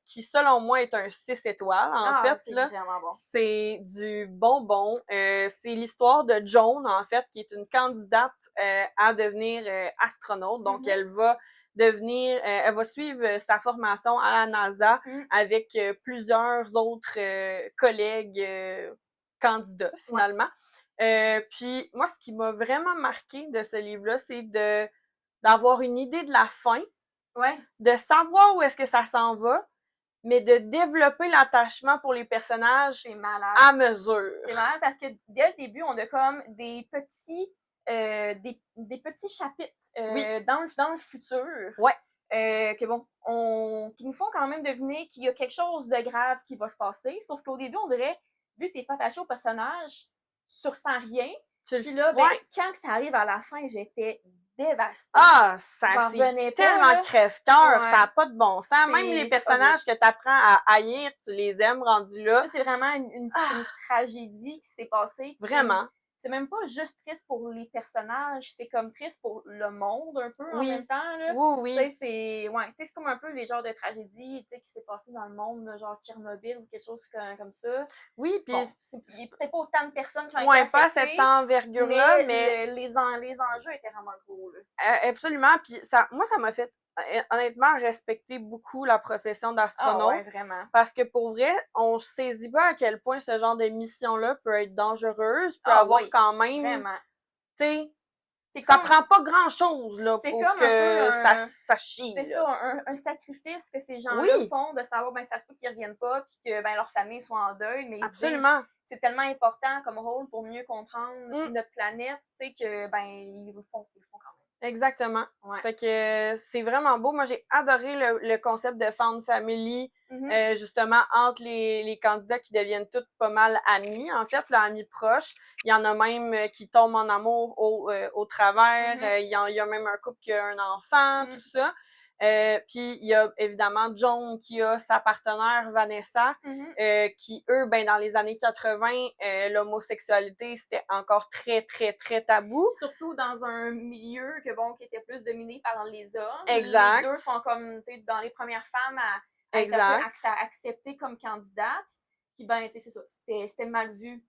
qui, selon moi, est un 6 étoiles, en fait. C'est là. vraiment bon. C'est du bonbon. C'est l'histoire de Joan, en fait, qui est une candidate à devenir astronaute. Donc, elle va elle va suivre sa formation à la NASA avec plusieurs autres collègues candidats, finalement. Puis moi, ce qui m'a vraiment marqué de ce livre-là, c'est d'avoir une idée de la fin, de savoir où est-ce que ça s'en va, mais de développer l'attachement pour les personnages à mesure. C'est malade parce que dès le début, on a comme des petits chapitres dans le futur. Que bon, qui nous font quand même deviner qu'il y a quelque chose de grave qui va se passer. Sauf qu'au début, on dirait, vu que t'es pas attaché au personnage, tu ressens rien. Puis là, quand ça arrive à la fin, j'étais dévastée. Ça c'est tellement crève-cœur, ça n'a pas de bon sens. Même les personnages que t'apprends à haïr, tu les aimes rendus là. Ça, c'est vraiment une tragédie qui s'est passée. Vraiment. c'est même pas juste triste pour les personnages, c'est comme triste pour le monde un peu en Oui. même temps, là. Oui, Tu sais, oui. c'est comme un peu les genres de tragédies, tu sais, qui s'est passé dans le monde, là, genre Tchernobyl ou quelque chose comme ça. Oui, Bon, puis il y a peut-être pas autant de personnes qui ont été ouais, pas à cette affectées, envergure-là, mais mais les enjeux étaient vraiment gros, là. absolument. Puis moi, ça m'a fait honnêtement respecter beaucoup la profession Ah ouais, d'astronaute. vraiment. Parce que pour vrai, on saisit pas à quel point ce genre de mission-là peut être dangereuse, peut Ah avoir oui, quand même, vraiment. tu sais, C'est ça comme, prend pas grand-chose là c'est pour comme un peu que ça c'est chie ça, là. un sacrifice que ces Oui, gens-là font de savoir, ben, ça se peut qu'ils reviennent pas, puis que, ben, leur famille soit en deuil, mais ils se disent, absolument. c'est tellement important comme rôle pour mieux comprendre Mm, notre planète, tu sais, que, ben, ils le font quand exactement. même. Ouais. Fait que c'est vraiment beau. Moi, j'ai adoré le concept de found family, justement, entre les candidats qui deviennent toutes pas mal amis, en fait, là, amis proches. Il y en a même qui tombent en amour au travers. Il y a même un couple qui a un enfant, tout ça. Puis il y a évidemment Joan qui a sa partenaire Vanessa, qui eux, ben dans les années 80, l'homosexualité c'était encore très très très tabou. Surtout dans un milieu qui était plus dominé par les hommes. Exact. Les deux sont comme, tu sais, dans les premières femmes à être exact. un peu acceptées comme candidates. Puis ben, tu sais, c'est ça, c'était mal vu.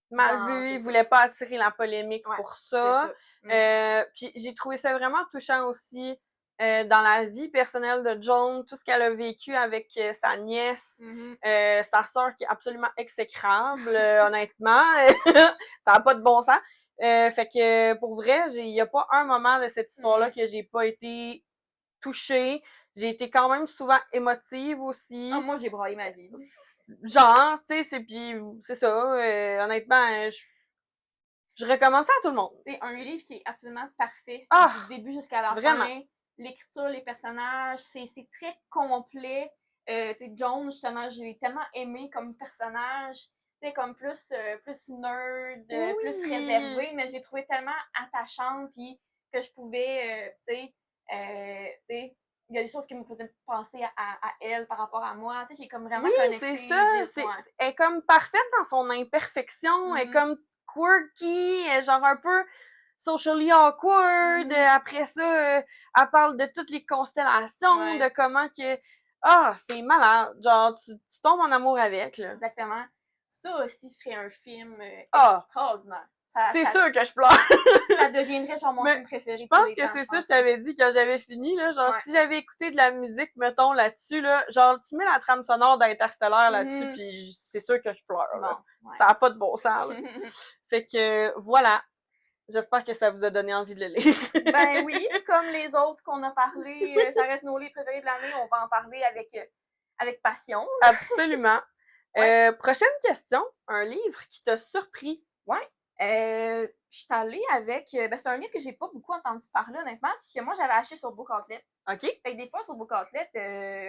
Mal vu, ils voulaient pas attirer la polémique pour ça. Puis j'ai trouvé ça vraiment touchant aussi dans la vie personnelle de Joan, tout ce qu'elle a vécu avec sa nièce, sa sœur qui est absolument exécrable, honnêtement. Ça a pas de bon sens. Fait que pour vrai, il y a pas un moment de cette histoire-là que j'ai pas été touchée. J'ai été quand même souvent émotive aussi. Ah, moi, j'ai braillé ma vie. Genre, tu sais, c'est ça. Honnêtement, je recommande ça à tout le monde. C'est un livre qui est absolument parfait du début jusqu'à la fin. L'écriture, les personnages, c'est très complet. Tu sais, Joan, justement, je l'ai tellement aimé comme personnage. Tu sais, comme plus nerd, plus réservé, mais j'ai trouvé tellement attachante, puis que je pouvais, tu sais, il y a des choses qui me faisaient penser à elle par rapport à moi. Tu sais, j'ai comme vraiment connecté. Oui, c'est ça. Elle est comme parfaite dans son imperfection. Elle est comme quirky, genre un peu socially awkward. Après ça, elle parle de toutes les constellations, de comment que... c'est malade. Genre, tu tombes en amour avec, là. Exactement. Ça aussi ferait un film extraordinaire. C'est sûr que je pleure. Ça deviendrait genre mon film préféré. Je pense que c'est ça, je t'avais dit quand j'avais fini, là. Genre, si j'avais écouté de la musique, mettons, là-dessus, là, genre, tu mets la trame sonore d'Interstellar là-dessus, puis c'est sûr que je pleure. Bon, ça a pas de bon sens, là. Fait que, voilà. J'espère que ça vous a donné envie de le lire. Ben oui, comme les autres qu'on a parlé, ça reste nos livres préférés de l'année, on va en parler avec passion. Absolument. Prochaine question. Un livre qui t'a surpris. Ouais. Je suis allée avec... c'est un livre que j'ai pas beaucoup entendu parler, honnêtement, puis que moi, j'avais acheté sur Book Outlet. OK. Fait que des fois, sur Book Outlet,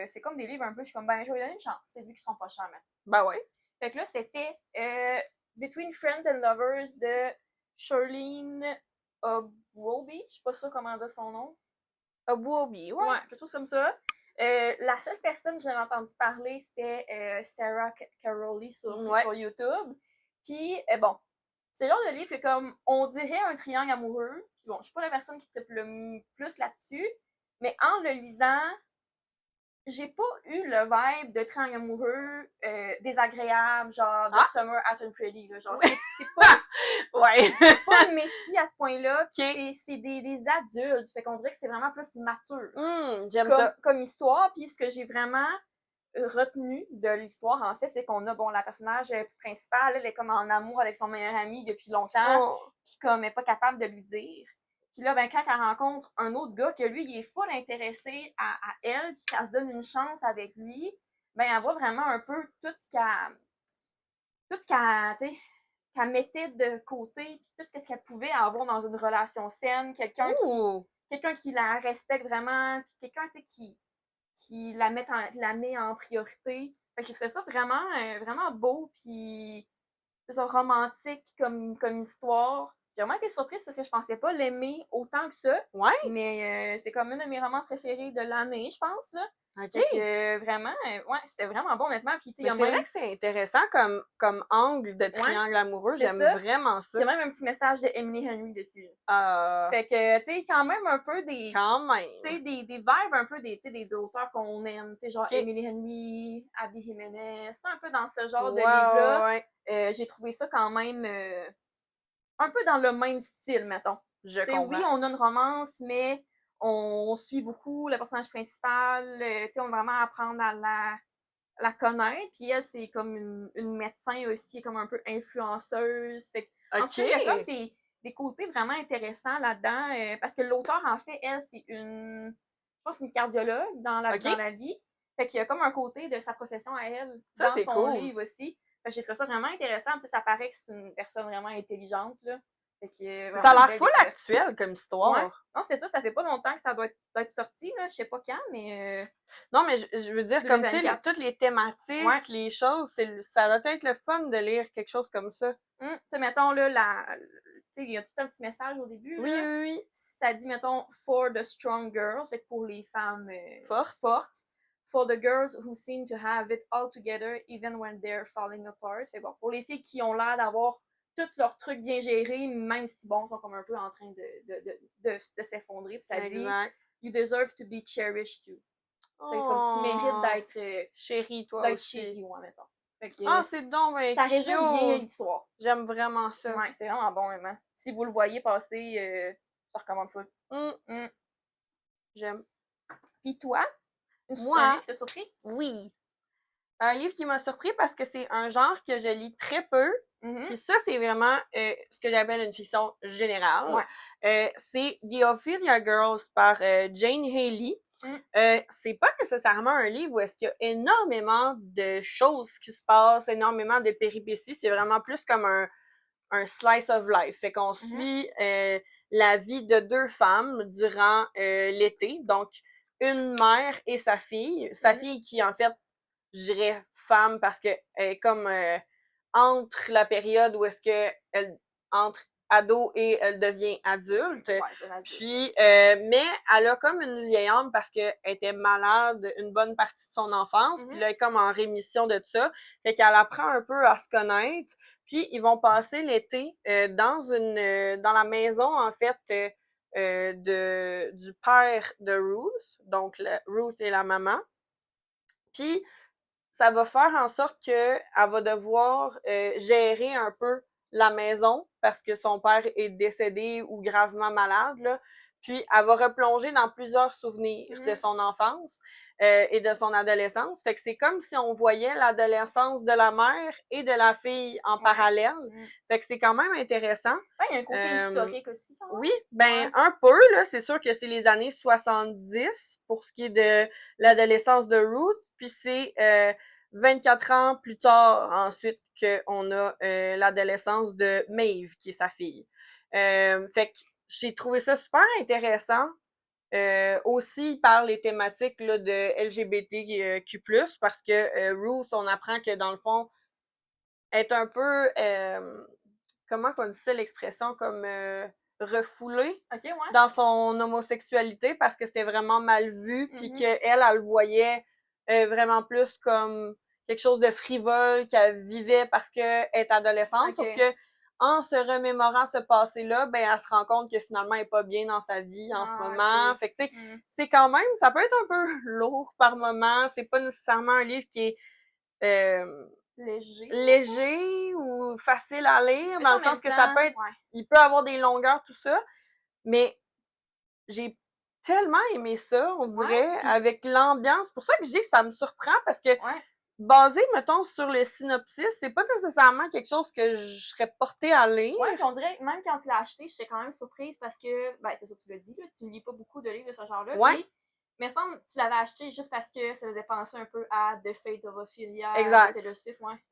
c'est comme des livres un peu, je suis comme, ben, je vais lui donner une chance, c'est vu qu'ils sont pas chers, maintenant. Ben ouais. Fait que là, c'était Between Friends and Lovers de Charlene Obwobi. Je suis pas sûre comment dire son nom. Obwobi, ouais. Quelque chose comme ça. La seule personne que j'avais entendu parler, c'était Sarah Caroli sur YouTube. Puis, bon, c'est le genre de livre que, comme, on dirait un triangle amoureux. Puis bon, je suis pas la personne qui tripe le plus là-dessus. Mais en le lisant, j'ai pas eu le vibe de triangle amoureux désagréable, genre de Summer After Pretty. Là. Genre, c'est pas... c'est pas un messie à ce point-là. C'est des adultes. Fait qu'on dirait que c'est vraiment plus mature. J'aime ça. Comme histoire. Puis ce que j'ai vraiment retenu de l'histoire, en fait, c'est qu'on a, bon, la personnage principale, elle est comme en amour avec son meilleur ami depuis longtemps. Puis comme elle est pas capable de lui dire. Puis là, ben, quand elle rencontre un autre gars que lui, il est full intéressé à elle, puis qu'elle se donne une chance avec lui, ben, elle voit vraiment un peu tout ce qu'elle mettait de côté, puis tout ce qu'elle pouvait avoir dans une relation saine, quelqu'un qui la respecte vraiment, puis quelqu'un, tu sais, qui la met en priorité. Fait que j'ai trouvé ça vraiment, vraiment beau, puis c'est ça, romantique comme histoire. J'ai vraiment été surprise parce que je pensais pas l'aimer autant que ça. Ouais? Mais c'est comme une de mes romances préférées de l'année, je pense, là. OK. Fait que vraiment, ouais, c'était vraiment bon, honnêtement. Puis, tu sais, il y Mais a c'est vrai même... que c'est intéressant comme angle de Ouais, triangle amoureux. c'est J'aime ça. vraiment Il y ça. a même un petit message de Emily Henry dessus. Euh, Fait que, tu sais, quand même un peu des... quand Tu sais, même. des vibes un peu des, tu sais, des auteurs qu'on aime. Tu sais, genre OK. Emily Henry, Abby Jimenez. C'est un peu dans ce genre de Ouais, livre-là. ouais, ouais. J'ai trouvé ça quand même... un peu dans le même style, mettons. Je Tu sais, oui, comprends. on a une romance, mais on suit beaucoup le personnage principal. Tu sais, on va vraiment apprendre à la connaître. Puis elle, c'est comme une médecin aussi, comme un peu influenceuse. Fait que, en tout cas, il y a comme OK. des côtés vraiment intéressants là-dedans. Parce que l'auteur, en fait, elle, c'est je pense, une cardiologue dans OK. la vie. Fait qu'il y a comme un côté de sa profession à elle Ça, dans c'est son cool. livre aussi. Fait que j'ai trouvé ça vraiment intéressant. Tu sais, ça paraît que c'est une personne vraiment intelligente, là. Fait que Ça a vraiment une l'air belle full découverte. actuel comme Ouais. histoire. Non, c'est ça fait pas longtemps que ça doit être sorti, là. Je sais pas quand, mais Non, mais je veux dire, comme tu sais, 2024. toutes les thématiques, Ouais. les choses, ça doit être le fun de lire quelque chose comme ça. Tu sais, mettons, là, tu sais, il y a tout un petit message au début, Oui, là. oui, oui. Ça dit, mettons, for the strong girls, fait que pour les femmes Forte. fortes. For the girls who seem to have it all together even when they're falling apart. C'est bon. Pour les filles qui ont l'air d'avoir tous leurs trucs bien gérés, même si, bon, sont comme un peu en train de s'effondrer. Puis ça dit, Exact. you deserve to be cherished too. Fait que comme tu mérites Oh, chérie, toi d'être aussi. chérie, ouais, mettons. Fait que Ah, c'est donc ben ça résume bien cute. l'histoire. J'aime vraiment ça. Ouais, c'est vraiment bon, vraiment. Si vous le voyez passer, je recommande full. J'aime. Pis toi, un Moi, livre qui t'a surpris? oui. Un livre qui m'a surpris parce que c'est un genre que je lis très peu. Puis ça, c'est vraiment ce que j'appelle une fiction générale. Ouais. C'est The Ophelia Girls par Jane Haley. C'est pas nécessairement un livre où est-ce qu'il y a énormément de choses qui se passent, énormément de péripéties. C'est vraiment plus comme un slice of life. Fait qu'on suit la vie de deux femmes durant l'été. Donc, une mère et sa fille. Sa fille qui, en fait, je dirais femme parce que elle est comme entre la période où est-ce que elle entre ado et elle devient adulte. Ouais, c'est adulte. Puis mais elle a comme une vieille âme parce qu'elle était malade une bonne partie de son enfance, puis là elle est comme en rémission de ça. Fait qu'elle apprend un peu à se connaître. Puis ils vont passer l'été dans la maison en fait du père de Ruth. Donc Ruth est la maman. Puis ça va faire en sorte qu'elle va devoir gérer un peu la maison parce que son père est décédé ou gravement malade, là. Puis elle va replonger dans plusieurs souvenirs de son enfance et de son adolescence. Fait que c'est comme si on voyait l'adolescence de la mère et de la fille en parallèle. Fait que c'est quand même intéressant. Ouais, il y a un côté historique aussi. Oui, ben un peu, là. C'est sûr que c'est les années 70 pour ce qui est de l'adolescence de Ruth. Puis c'est 24 ans plus tard, ensuite, qu'on a l'adolescence de Maeve, qui est sa fille. Fait que j'ai trouvé ça super intéressant. Aussi par les thématiques là, de LGBTQ+, parce que Ruth, on apprend que dans le fond, est un peu, comment qu'on dit ça l'expression, comme refoulée dans son homosexualité parce que c'était vraiment mal vu, puis qu'elle, elle le voyait vraiment plus comme quelque chose de frivole qu'elle vivait parce qu'elle est adolescente, sauf que en se remémorant ce passé-là, ben elle se rend compte que finalement elle est pas bien dans sa vie en ce moment. Fait que tu sais, c'est quand même, ça peut être un peu lourd par moment, c'est pas nécessairement un livre qui est léger ou facile à lire, dans le sens que ça peut être, il peut avoir des longueurs, tout ça, mais j'ai tellement aimé ça, on dirait, avec l'ambiance. C'est pour ça que je dis que ça me surprend, parce que basé, mettons, sur le synopsis, c'est pas nécessairement quelque chose que je serais portée à lire. Ouais, puis on dirait, même quand tu l'as acheté, j'étais quand même surprise parce que, ben, c'est ça que tu l'as dit, là, tu ne lis pas beaucoup de livres de ce genre-là. Ouais. Mais il semble que tu l'avais acheté juste parce que ça faisait penser un peu à The Fate of Ophelia. Exact.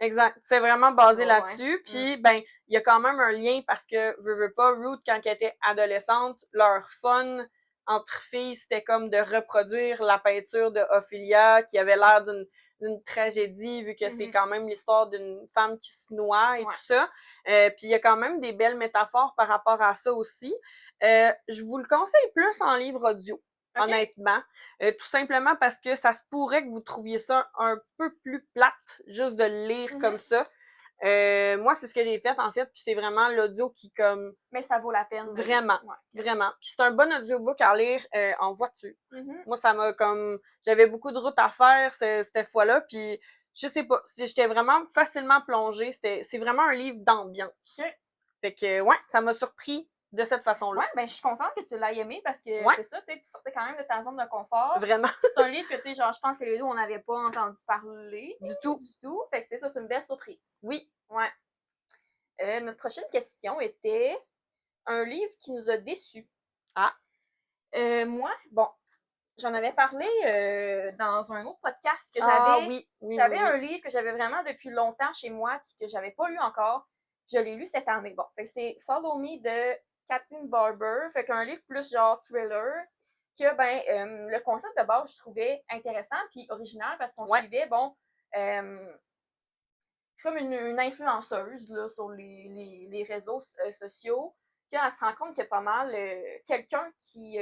Exact. C'est vraiment basé là-dessus. Puis, ben, il y a quand même un lien parce que, veux pas, Ruth, quand elle était adolescente, leur fun entre filles, c'était comme de reproduire la peinture de Ophélia, qui avait l'air d'une tragédie, vu que c'est quand même l'histoire d'une femme qui se noie et tout ça. Puis il y a quand même des belles métaphores par rapport à ça aussi. Je vous le conseille plus en livre audio. Honnêtement. Tout simplement parce que ça se pourrait que vous trouviez ça un peu plus plate, juste de le lire comme ça. Moi, c'est ce que j'ai fait, en fait, puis c'est vraiment l'audio qui, comme... Mais ça vaut la peine. Vraiment, vraiment. Puis c'est un bon audiobook à lire en voiture. Moi, ça m'a comme... J'avais beaucoup de route à faire cette fois-là, puis je sais pas, j'étais vraiment facilement plongée. C'est vraiment un livre d'ambiance. Fait que, ouais, ça m'a surpris de cette façon-là. Ouais, ben je suis contente que tu l'aies aimé parce que c'est ça, tu sais, tu sortais quand même de ta zone de confort. Vraiment. C'est un livre que, tu sais, genre, je pense que les deux, on n'avait pas entendu parler. Du tout. Fait que c'est ça, c'est une belle surprise. Oui. Ouais. Notre prochaine question était un livre qui nous a déçus. Ah. Moi, bon, j'en avais parlé dans un autre podcast que j'avais un livre que j'avais vraiment depuis longtemps chez moi puis que j'avais pas lu encore. Je l'ai lu cette année. Bon, fait que c'est Follow Me de Kathleen Barber. Fait qu'un livre plus genre thriller que, le concept de base, je trouvais intéressant puis original parce qu'on suivait, comme une influenceuse là, sur les réseaux sociaux. Puis elle se rend compte qu'il y a pas mal quelqu'un qui,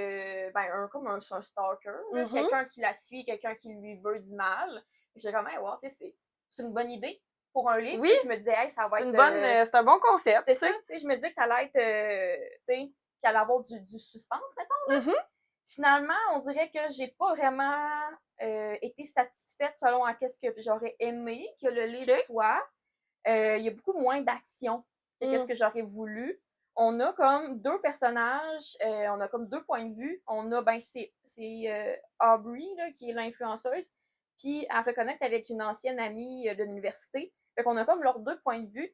comme un stalker, quelqu'un qui la suit, quelqu'un qui lui veut du mal. J'ai comme, hey, wow, tu sais, c'est une bonne idée pour un livre. Oui, je me disais, hey, ça va être... c'est un bon concept. C'est ça, tu sais, je me disais que ça allait être, tu sais, qu'il allait avoir du suspense, mettons. Finalement, on dirait que j'ai pas vraiment été satisfaite selon à qu'est-ce que j'aurais aimé que le livre soit. Il y a beaucoup moins d'action que qu'est-ce que j'aurais voulu. On a comme deux personnages, on a comme deux points de vue. On a, c'est Aubrey, là, qui est l'influenceuse, puis elle reconnecte avec une ancienne amie de l'université. Fait qu'on a comme leurs deux points de vue.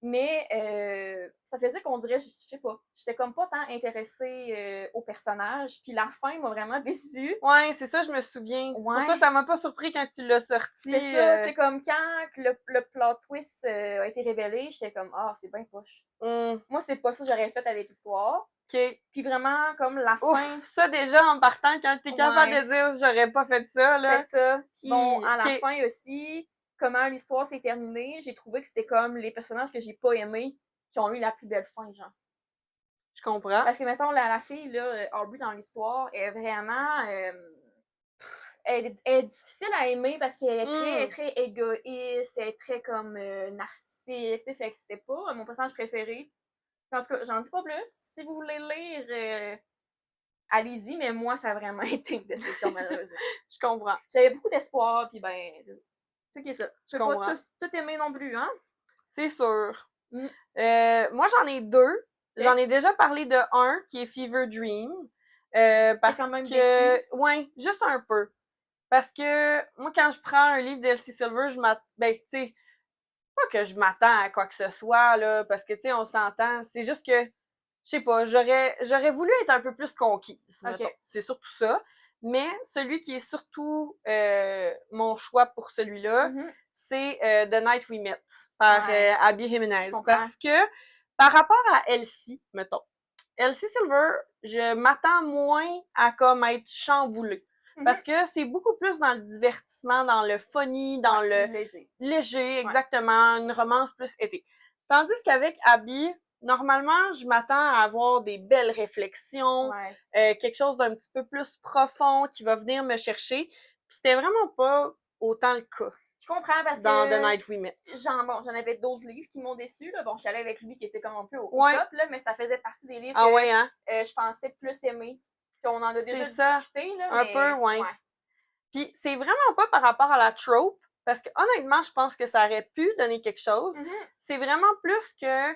Mais ça faisait qu'on dirait, je sais pas, j'étais comme pas tant intéressée au personnage. Puis la fin m'a vraiment déçue. Ouais, c'est ça, je me souviens. C'est pour ça que ça m'a pas surpris quand tu l'as sorti. C'est ça, c'est comme quand le plot twist a été révélé, j'étais comme, ah, c'est bien poche. Moi, c'est pas ça que j'aurais fait avec l'histoire. Puis vraiment, comme la fin... Ouf, ça déjà, en partant, quand t'es capable de dire, j'aurais pas fait ça, là. C'est ça. Puis bon, à la fin aussi, comment l'histoire s'est terminée, j'ai trouvé que c'était comme les personnages que j'ai pas aimés qui ont eu la plus belle fin, genre. Je comprends. Parce que, mettons, la fille, là, Aubrey, dans l'histoire, est vraiment... elle est difficile à aimer parce qu'elle est très égoïste, elle est très comme narcissique, tu sais, fait que c'était pas mon personnage préféré. En tout cas, j'en dis pas plus. Si vous voulez lire, allez-y, mais moi, ça a vraiment été une déception, malheureusement. Je comprends. J'avais beaucoup d'espoir, puis c'est qui est ça. Je peux pas tout aimer non plus, hein? C'est sûr. Moi, j'en ai deux. J'en ai déjà parlé de un, qui est Fever Dream. Parce quand même que... Ouais, juste un peu. Parce que moi, quand je prends un livre d'Elsie Silver, tu sais, pas que je m'attends à quoi que ce soit, là, parce que, tu sais, on s'entend. C'est juste que, je sais pas, j'aurais voulu être un peu plus conquise, mettons. C'est surtout ça. Mais celui qui est surtout mon choix pour celui-là, c'est The Night We Met par Abby Jimenez. Parce que, par rapport à Elsie, mettons, Elsie Silver, je m'attends moins à comme être chamboulée. Parce que c'est beaucoup plus dans le divertissement, dans le funny, dans le léger, exactement, une romance plus été. Tandis qu'avec Abby, normalement, je m'attends à avoir des belles réflexions, quelque chose d'un petit peu plus profond qui va venir me chercher. Puis c'était vraiment pas autant le cas. Je comprends parce dans que... The Night We Met. J'en avais d'autres livres qui m'ont déçu. Là. Bon, je suis allée avec lui qui était comme un peu au top, là, mais ça faisait partie des livres que je pensais plus aimer. Puis on en a déjà discuté. Là, un peu, ouais. Puis c'est vraiment pas par rapport à la trope, parce que honnêtement, je pense que ça aurait pu donner quelque chose. C'est vraiment plus que...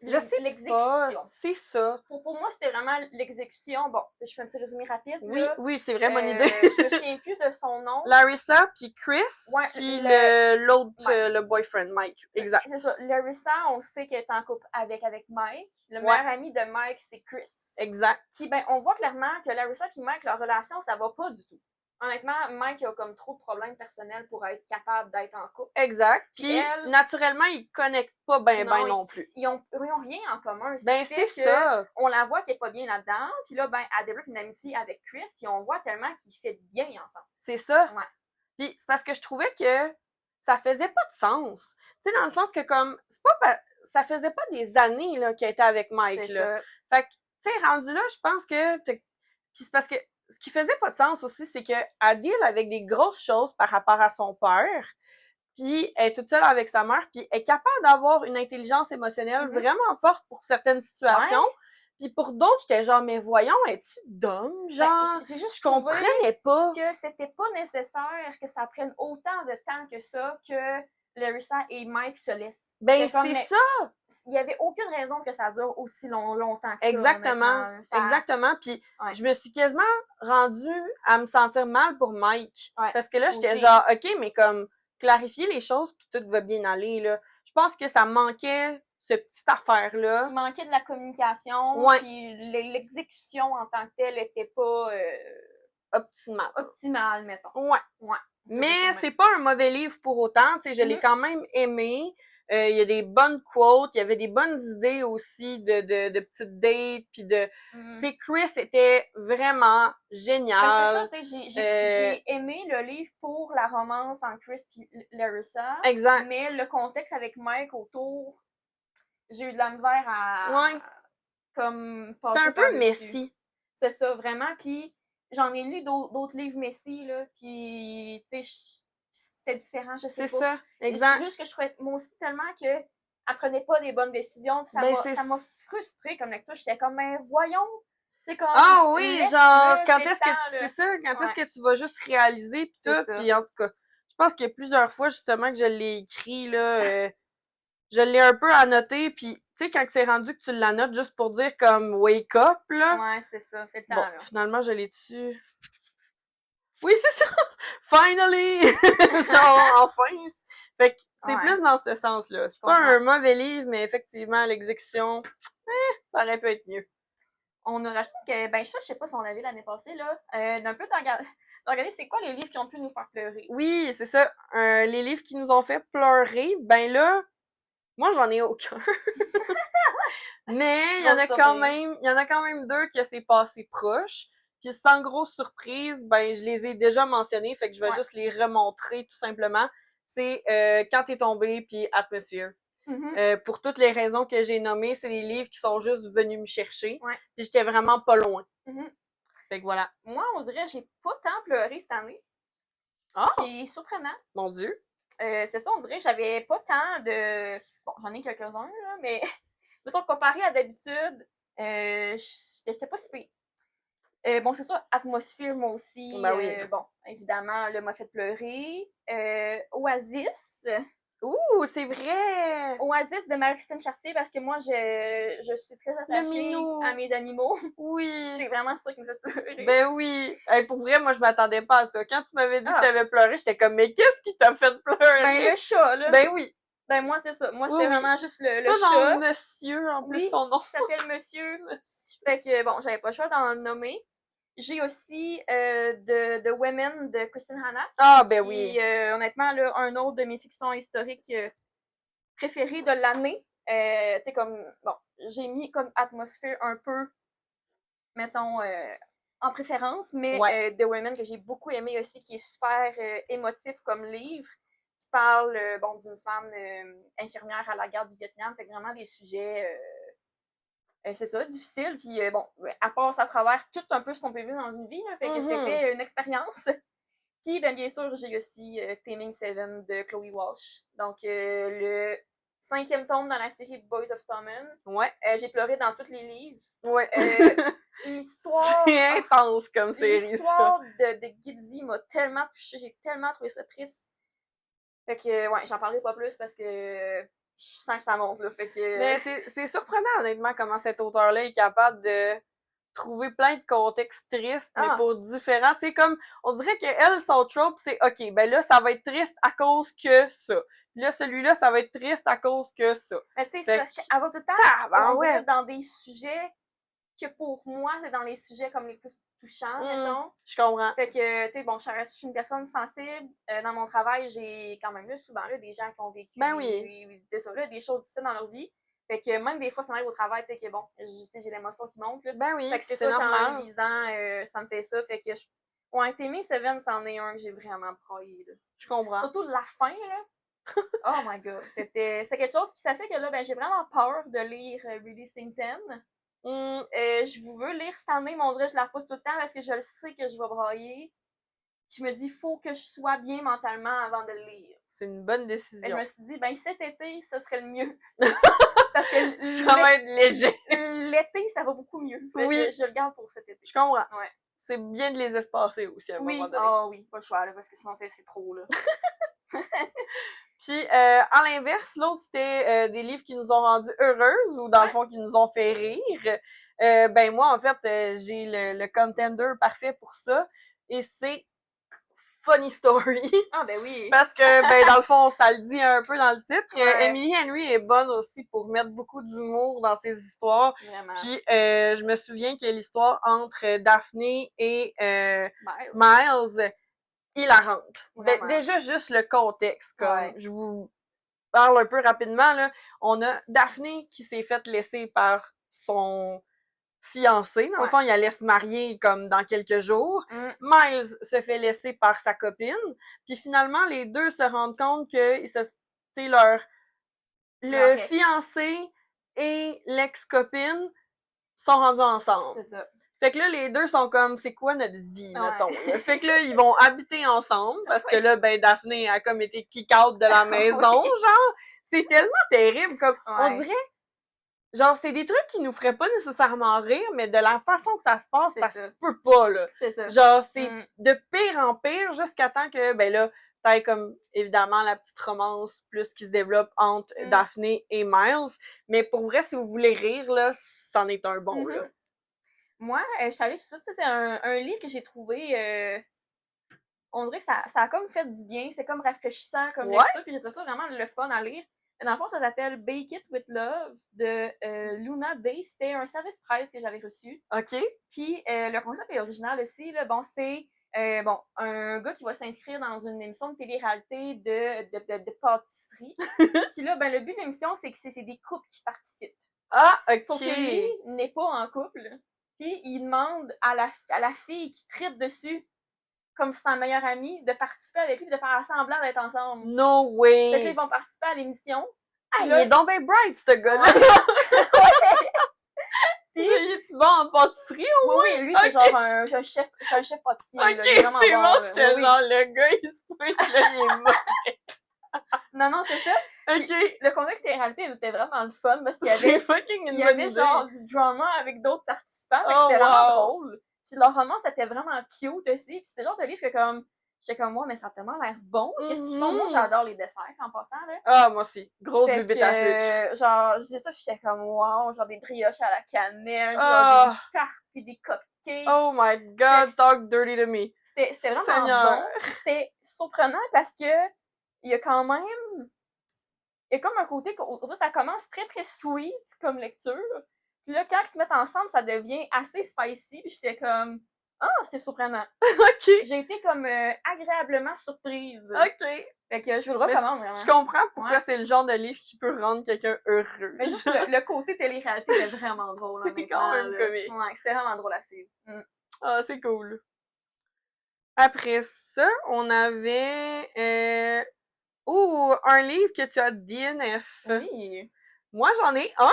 Je sais l'exécution. C'est ça. Pour moi, c'était vraiment l'exécution. Bon, je fais un petit résumé rapide. Oui, c'est vraiment bonne idée. Je me souviens plus de son nom. Larissa, puis Chris, puis l'autre, le boyfriend, Mike. Exact. C'est ça. Larissa, on sait qu'elle est en couple avec Mike. Le meilleur ami de Mike, c'est Chris. Exact. Puis, on voit clairement que Larissa et Mike, leur relation, ça va pas du tout. honnêtement, Mike a comme trop de problèmes personnels pour être capable d'être en couple. Exact. Puis elle, naturellement, ils connectent pas ben non plus. Ils ont rien en commun. Ben c'est ça. On la voit qu'elle est pas bien là-dedans, puis là, ben, elle développe une amitié avec Chris, puis on voit tellement qu'ils fit bien ensemble. C'est ça. Ouais. Puis c'est parce que je trouvais que ça faisait pas de sens. Tu sais, dans le sens que comme, c'est pas, ça faisait pas des années, là, qu'elle était avec Mike, c'est là. Ça. Fait que, tu sais, rendu là, je pense que, puis c'est parce que, ce qui faisait pas de sens aussi, c'est qu'elle deal avec des grosses choses par rapport à son père, puis elle est toute seule avec sa mère, puis elle est capable d'avoir une intelligence émotionnelle vraiment forte pour certaines situations. Ouais. Puis pour d'autres, j'étais genre, mais voyons, es-tu dumb? Genre, j'ai juste je comprenais pas. Que c'était pas nécessaire que ça prenne autant de temps que ça que Larissa et Mike se laissent. Ben, c'est ça! Il y avait aucune raison que ça dure aussi longtemps que ça. Exactement. Exactement. Puis je me suis quasiment rendue à me sentir mal pour Mike. Ouais, parce que là, j'étais genre, OK, mais comme, clarifier les choses puis tout va bien aller, là. Je pense que ça manquait ce petite affaire-là. Il manquait de la communication, puis l'exécution en tant que telle était pas optimale, mettons. Ouais. Mais c'est pas un mauvais livre pour autant, tu sais, je l'ai quand même aimé. Il y a des bonnes quotes, il y avait des bonnes idées aussi de petites dates, puis de... Tu sais, Chris était vraiment génial. Ben c'est ça, tu sais, j'ai aimé le livre pour la romance entre Chris et Larissa. Exact. Mais le contexte avec Mike autour, j'ai eu de la misère à... comme passer c'est un peu messy. C'est ça, vraiment. Puis j'en ai lu d'autres livres messy, là, puis tu sais, c'était différent, je sais pas. C'est ça, exact. C'est juste que je trouvais, moi aussi, tellement que elle prenait pas des bonnes décisions, puis ça m'a frustrée comme lecture. J'étais comme, ben voyons, c'est comme... Ah oui, genre, quand est-ce que... C'est ça, quand est-ce que tu vas juste réaliser, pis tout, puis en tout cas, je pense qu'il y a plusieurs fois, justement, que je l'ai écrit, là, je l'ai un peu annoté, puis tu sais, quand c'est rendu que tu l'annotes juste pour dire comme wake up, là. Ouais, c'est ça, c'est le temps, bon, là. Finalement, je l'ai dessus. Oui, c'est ça! Finally! Genre, enfin! Fait que c'est plus dans ce sens-là. C'est pas un mauvais livre, mais effectivement, l'exécution, ça aurait pu être mieux. On a rajouté que, ben ça, je sais pas si on l'avait l'année passée, là, d'un peu de regarder c'est quoi les livres qui ont pu nous faire pleurer. Oui, c'est ça. Les livres qui nous ont fait pleurer, ben là, moi, j'en ai aucun. Mais il y en a quand même deux que c'est passé proche. Puis sans grosse surprise, ben je les ai déjà mentionnés, fait que je vais juste les remontrer tout simplement. C'est Quand t'es tombé puis Atmosphere. Pour toutes les raisons que j'ai nommées, c'est des livres qui sont juste venus me chercher. Puis j'étais vraiment pas loin. Fait que voilà. Moi, on dirait j'ai pas tant pleuré cette année. Ce qui est surprenant. Mon Dieu. C'est ça, on dirait que j'avais pas tant de... Bon, j'en ai quelques-uns, là, mais mettons, comparé à d'habitude, j'étais pas si pire. Bon, c'est ça, Atmosphere, moi aussi. Ben oui. Bon, évidemment, là, m'a fait pleurer. Oasis. Ouh, c'est vrai! Oasis de Marie-Christine Chartier, parce que moi, je suis très attachée à mes animaux. Oui. C'est vraiment ça qui me fait pleurer. Ben oui. Hey, pour vrai, moi, je m'attendais pas à ça. Quand tu m'avais dit que t'avais pleuré, j'étais comme, mais qu'est-ce qui t'a fait pleurer? Ben, le chat, là. Ben oui. Ben, moi, c'est ça. Moi, c'était vraiment juste le chat. Genre monsieur, en plus, son nom. Il s'appelle Monsieur. Fait que, bon, j'avais pas le choix d'en le nommer. J'ai aussi The Women de Kristen Hannah. Ah, ben oui. Honnêtement, là, un autre de mes fictions historiques préférées de l'année. Tu sais, comme, bon, j'ai mis comme atmosphère un peu, mettons, en préférence, mais The Women que j'ai beaucoup aimé aussi, qui est super émotif comme livre, qui parle, bon, d'une femme infirmière à la guerre du Vietnam. Fait vraiment des sujets... c'est ça, difficile, puis bon, elle passe à travers tout un peu ce qu'on peut vivre dans une vie, là, fait que c'était une expérience. Puis, ben, bien sûr, j'ai aussi Taming Seven de Chloe Walsh. Donc, le 5e tome dans la série Boys of Tommen. J'ai pleuré dans tous les livres. L'histoire... C'est intense comme série, ça. L'histoire de Gibbsy m'a tellement touchée, j'ai tellement trouvé ça triste. Fait que, j'en parlerai pas plus parce que... je sens que ça monte, là, fait que... Mais c'est surprenant, honnêtement, comment cet auteur-là est capable de trouver plein de contextes tristes, mais pour différents. Tu sais, comme, on dirait qu'elle, son trope, c'est, OK, ben là, ça va être triste à cause que ça. Puis là, celui-là, ça va être triste à cause que ça. Mais tu sais, c'est parce qu'elle va tout le temps, on dirait, dans des sujets que pour moi, c'est dans les sujets comme les plus touchant, mettons. Je comprends. Fait que, tu sais, bon, je suis une personne sensible. Dans mon travail, j'ai quand même souvent des gens qui ont vécu des choses difficiles dans leur vie. Fait que même des fois, ça m'arrive au travail, tu sais, que bon, j'ai l'émotion qui monte, là. Fait que c'est sûr qu'en le lisant, ça me fait ça. Fait que ouais, Taming Seven, c'en est un que j'ai vraiment braillé, là. Je comprends. Surtout la fin, là. Oh my god, c'était quelque chose. Puis ça fait que là, ben, j'ai vraiment peur de lire Releasing 10. Je veux lire cette année, mais on dirait que je la repousse tout le temps parce que je le sais que je vais brailler. Je me dis, faut que je sois bien mentalement avant de le lire. C'est une bonne décision. Et je me suis dit, ben cet été, ce serait le mieux. Parce que ça va être léger. L'été, ça va beaucoup mieux. Oui. Je le garde pour cet été. Je comprends. Ouais. C'est bien de les espacer aussi à un moment donné. Ah oui, pas le choix, là, parce que sinon c'est trop, là. Puis, à l'inverse, l'autre, c'était des livres qui nous ont rendues heureuses ou, dans le fond, qui nous ont fait rire. Ben, moi, en fait, j'ai le contender parfait pour ça. Et c'est Funny Story. Ah, ben oui. Parce que, ben, dans le fond, ça le dit un peu dans le titre. Emily Henry est bonne aussi pour mettre beaucoup d'humour dans ses histoires. Vraiment. Puis, je me souviens que l'histoire entre Daphné et Miles hilarante. Ben, déjà, juste le contexte, comme je vous parle un peu rapidement, là. On a Daphné qui s'est faite laisser par son fiancé. Dans le fond, il allait se marier comme dans quelques jours. Miles se fait laisser par sa copine. Puis finalement, les deux se rendent compte que le fiancé et l'ex-copine sont rendus ensemble. C'est ça. Fait que là, les deux sont comme, c'est quoi notre vie, mettons, là? Fait que là, ils vont habiter ensemble, parce que là, ben, Daphné a comme été kick-out de la maison, genre. C'est tellement terrible, comme, on dirait, genre, c'est des trucs qui nous feraient pas nécessairement rire, mais de la façon que ça se passe, ça se peut pas, là. C'est ça. Genre, c'est de pire en pire, jusqu'à temps que, ben là, t'as comme, évidemment, la petite romance plus qui se développe entre Daphné et Miles. Mais pour vrai, si vous voulez rire, là, c'en est un bon, là. Moi, je suis allée sur ça, c'est un livre que j'ai trouvé, on dirait que ça a comme fait du bien, c'est comme rafraîchissant comme lecture, puis j'ai trouvé ça vraiment le fun à lire. Dans le fond, ça s'appelle Bake It with Love de Luna Day. C'était un service presse que j'avais reçu. OK. Puis le concept est original aussi, là. Bon, c'est un gars qui va s'inscrire dans une émission de télé-réalité de pâtisserie. Puis là, ben le but de l'émission, c'est que c'est des couples qui participent. Ah, OK. Sauf que lui n'est pas en couple. Puis il demande à la fille qui tripe dessus, comme sa meilleure amie, de participer avec lui et de faire semblant d'être ensemble. No way! Fait que là, ils vont participer à l'émission. Ah, là, il est donc ben bright, ce gars-là! Puis, il est-tu bon en pâtisserie, au moins? Oui, lui, c'est genre un chef pâtissier. Ok, c'est bon, j'étais genre, le gars, il se pointe, là, il est mauvais. Non, c'est ça. OK. Le contexte de réalité était vraiment le fun parce qu'il y avait genre du drama avec d'autres participants. C'était vraiment drôle. Puis leur romance était vraiment cute aussi. Puis c'était genre de livre que comme j'étais comme moi, mais ça a tellement l'air bon. Qu'est-ce qu'ils font? Moi, j'adore les desserts en passant, là. Ah, moi aussi. Grosse bébête à sucre. Genre, je disais ça, puis j'étais comme wow, genre des brioches à la cannelle, genre des tartes puis des cupcakes. Oh my god, talk dirty to me. C'était vraiment bon. C'était surprenant parce que il y a quand même il y a comme un côté ça commence très très sweet comme lecture. Puis là, quand ils se mettent ensemble, ça devient assez spicy. Puis j'étais comme ah, c'est surprenant. OK. J'ai été comme agréablement surprise. OK. Fait que je vous le recommande vraiment. Je comprends pourquoi c'est le genre de livre qui peut rendre quelqu'un heureux. Mais juste le côté télé-réalité était vraiment drôle. C'est quand même comique. Ouais, c'était vraiment drôle à suivre. Ah, c'est cool. Après ça, on avait un livre que tu as DNF. Oui. Moi, j'en ai un.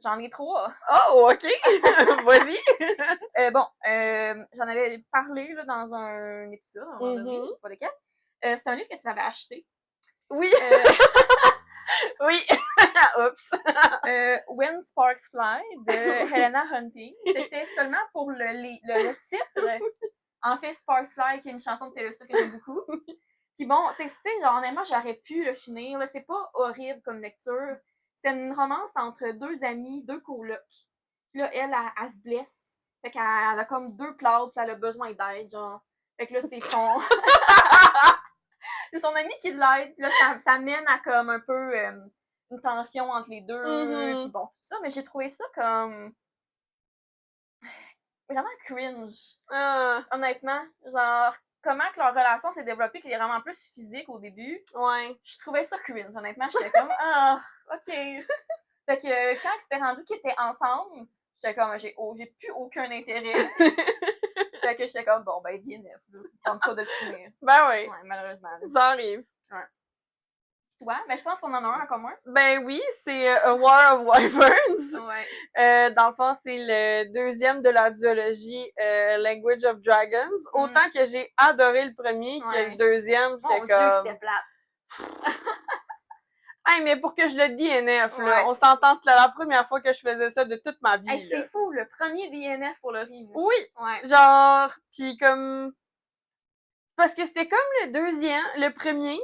J'en ai 3. Oh, OK. Vas-y. J'en avais parlé là, dans un épisode, à un moment donné, je sais pas lequel. C'est un livre que tu m'avais acheté. Oui. Oui. Oups. When Sparks Fly de Helena Hunting. C'était seulement pour le titre. En fait, Sparks Fly, qui est une chanson de Taylor Swift que j'aime beaucoup. Puis bon, c'est genre, honnêtement, j'aurais pu le finir. Là. C'est pas horrible comme lecture. C'est une romance entre deux amis, deux colocs. Puis là, elle se blesse. Fait qu'elle a comme 2 plâtres, puis elle a besoin d'aide, genre. Fait que là, c'est son... c'est son ami qui l'aide. Puis là, ça mène à comme un peu une tension entre les deux. Puis bon, tout ça. Mais j'ai trouvé ça comme... vraiment cringe. Ah, Honnêtement. Genre, comment que leur relation s'est développée, qui est vraiment plus physique au début. ouais. Je trouvais ça cringe, honnêtement. J'étais comme, ah, ok. Fait que quand c'était rendu qu'ils étaient ensemble, j'étais comme, j'ai plus aucun intérêt. Fait que j'étais comme, bon, ben, DNF, là. Tente pas de le finir. Ben oui, Ouais, malheureusement. Là. ça arrive. Ouais. Toi, mais je pense qu'on en a un en commun. Ben oui, c'est A War of Wyverns. Ouais. Dans le fond, c'est le deuxième de la duologie Language of Dragons. Autant que j'ai adoré le premier que le deuxième, j'étais Mon comme... Dieu, c'était plate. Hey, mais pour que je le DNF, là, Ouais. on s'entend, c'était la première fois que je faisais ça de toute ma vie. Hey, là. c'est fou, le premier DNF pour le rime. Oui, Ouais. genre, pis comme... Parce que c'était comme le deuxième, le premier,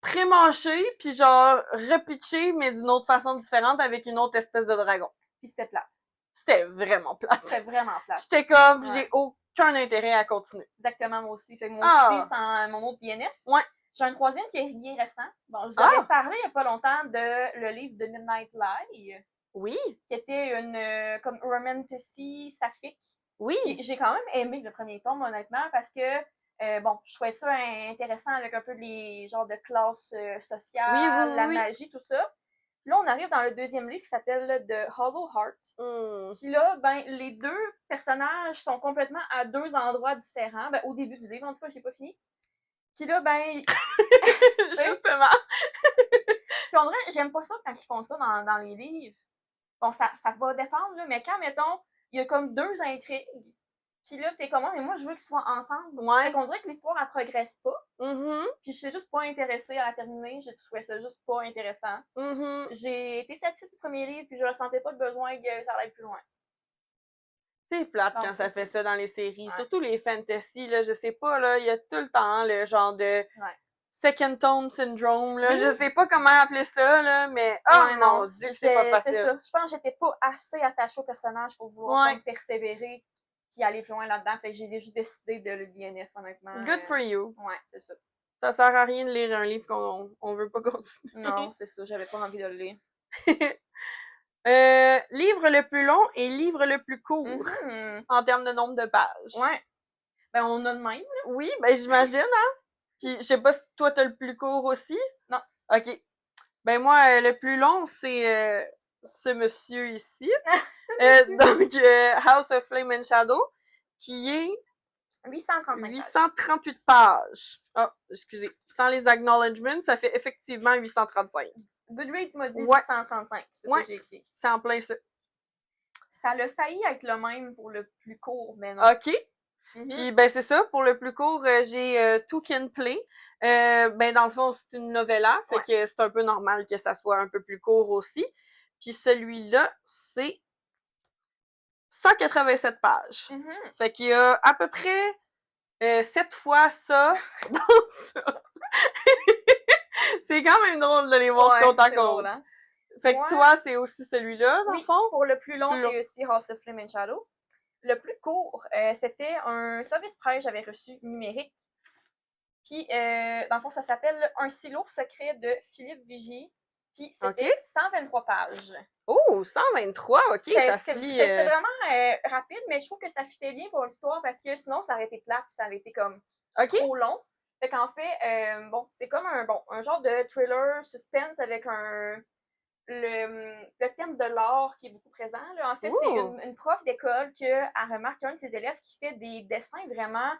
pré-mâché, puis genre repitché, mais d'une autre façon différente, avec une autre espèce de dragon. Puis c'était plate. C'était vraiment plate. C'était vraiment plate. J'étais comme, Ouais. j'ai aucun intérêt à continuer. Exactement, moi aussi. Fait que moi Ah. aussi, c'est mon autre DNF. Ouais. J'ai un troisième qui est bien récent. Bon, j'avais parlé il y a pas longtemps de le livre de Midnight Lie. Oui. Qui était une comme romantasy saphique. Oui. J'ai quand même aimé le premier tome, honnêtement, parce que bon, je trouvais ça intéressant avec un peu les genres de classes sociales, la magie, tout ça. Puis là, on arrive dans le deuxième livre qui s'appelle The Hollow Heart. Puis là, ben, les deux personnages sont complètement à deux endroits différents. Ben, au début du livre, en tout cas, j'ai pas fini. Puis là, ben... Justement. Puis on dirait, j'aime pas ça quand ils font ça dans les livres. Bon, ça va dépendre, là, mais quand, mettons, il y a comme deux intrigues, puis là, t'es comment, mais moi, je veux qu'ils soient ensemble. Ouais. Fait qu'on dirait que l'histoire, elle progresse pas. Mm-hmm. Puis je suis juste pas intéressée à la terminer. J'ai trouvé ça juste pas intéressant. Mm-hmm. J'ai été satisfaite du premier livre, puis je ressentais pas le besoin que ça aille plus loin. C'est plate quand ça fait ça dans les séries. Surtout les fantasy, là, je sais pas, là, il y a tout le temps le genre de second tone syndrome, là. Je sais pas comment appeler ça, là, mais mon Dieu, c'est pas facile. C'est ça. Je pense que j'étais pas assez attachée au personnage pour vouloir comme persévérer puis aller plus loin là-dedans. Fait que j'ai déjà décidé de le DNF, honnêtement. Good for you. Ouais, c'est ça. Ça sert à rien de lire un livre qu'on veut pas continuer. Non, c'est ça. J'avais pas envie de le lire. Livre le plus long et livre le plus court en termes de nombre de pages. Ouais. Ben, on a le même, là. Oui, ben j'imagine, hein. Puis je sais pas si toi t'as le plus court aussi. Non. OK. Ben moi, le plus long, c'est ce monsieur ici. Donc, House of Flame and Shadow, qui est 838 pages. Ah, excusez. Sans les acknowledgements, ça fait effectivement 835. Goodreads m'a dit 835. C'est ça que j'ai écrit. C'est en plein ça. Ça l'a failli être le même pour le plus court, mais non. OK. Puis, ben, c'est ça. Pour le plus court, j'ai Two Can Play. Ben, dans le fond, c'est une novella. Fait que c'est un peu normal que ça soit un peu plus court aussi. Puis celui-là, c'est 187 pages. Fait qu'il y a à peu près 7 fois ça dans ça. C'est quand même drôle de les voir côte à côte. Hein? Fait que toi, c'est aussi celui-là, dans le fond? Pour le plus long, c'est aussi House of Flame and Shadow. Le plus court, c'était un service presse que j'avais reçu numérique. Puis, dans le fond, ça s'appelle Un silo secret de Philippe Vigier. Puis, c'était 123 pages. Oh, 123, OK, ça se lit... C'était vraiment rapide, mais je trouve que ça fitait bien pour l'histoire parce que sinon, ça aurait été plate si ça avait été comme trop long. Fait qu'en fait, bon, c'est comme un genre de thriller suspense avec le thème de l'art qui est beaucoup présent. Là. En fait, c'est une prof d'école qui remarque qu'un de ses élèves qui fait des dessins vraiment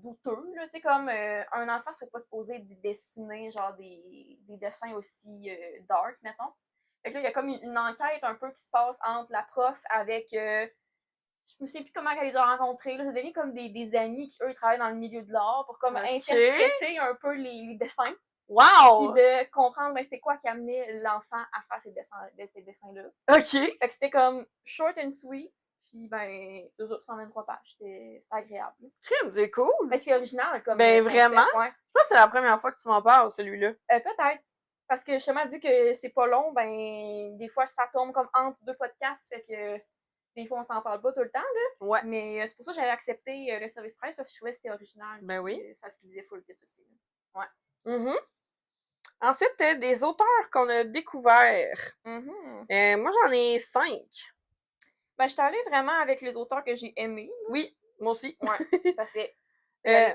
douteux. Là, comme un enfant serait pas supposé dessiner genre des dessins aussi dark, mettons. Fait que là, il y a comme une enquête un peu qui se passe entre la prof avec... je me sais plus comment elle les a rencontrés. Là. Ça devient comme des amis qui, eux, travaillent dans le milieu de l'art pour comme interpréter un peu les dessins. Wow! Puis de comprendre ben, c'est quoi qui amenait l'enfant à faire ces dessins-là. OK. Fait que c'était comme short and sweet. Puis ben, 123 pages. C'était agréable. C'est cool! Mais c'est original comme ben vraiment? Ouais. Je pense que c'est la première fois que tu m'en parles, celui-là. Peut-être. Parce que justement, vu que c'est pas long, ben des fois ça tombe comme entre deux podcasts. Fait que des fois on s'en parle pas tout le temps. Là. Ouais. Mais c'est pour ça que j'avais accepté le service presse parce que je trouvais que c'était original. Ben oui. Ça se lisait full vite aussi. Là. Ouais. Ensuite, des auteurs qu'on a découverts. Moi, j'en ai 5. Ben, j'étais allée vraiment avec les auteurs que j'ai aimés. Oui, moi aussi. Ouais, parfait. Euh,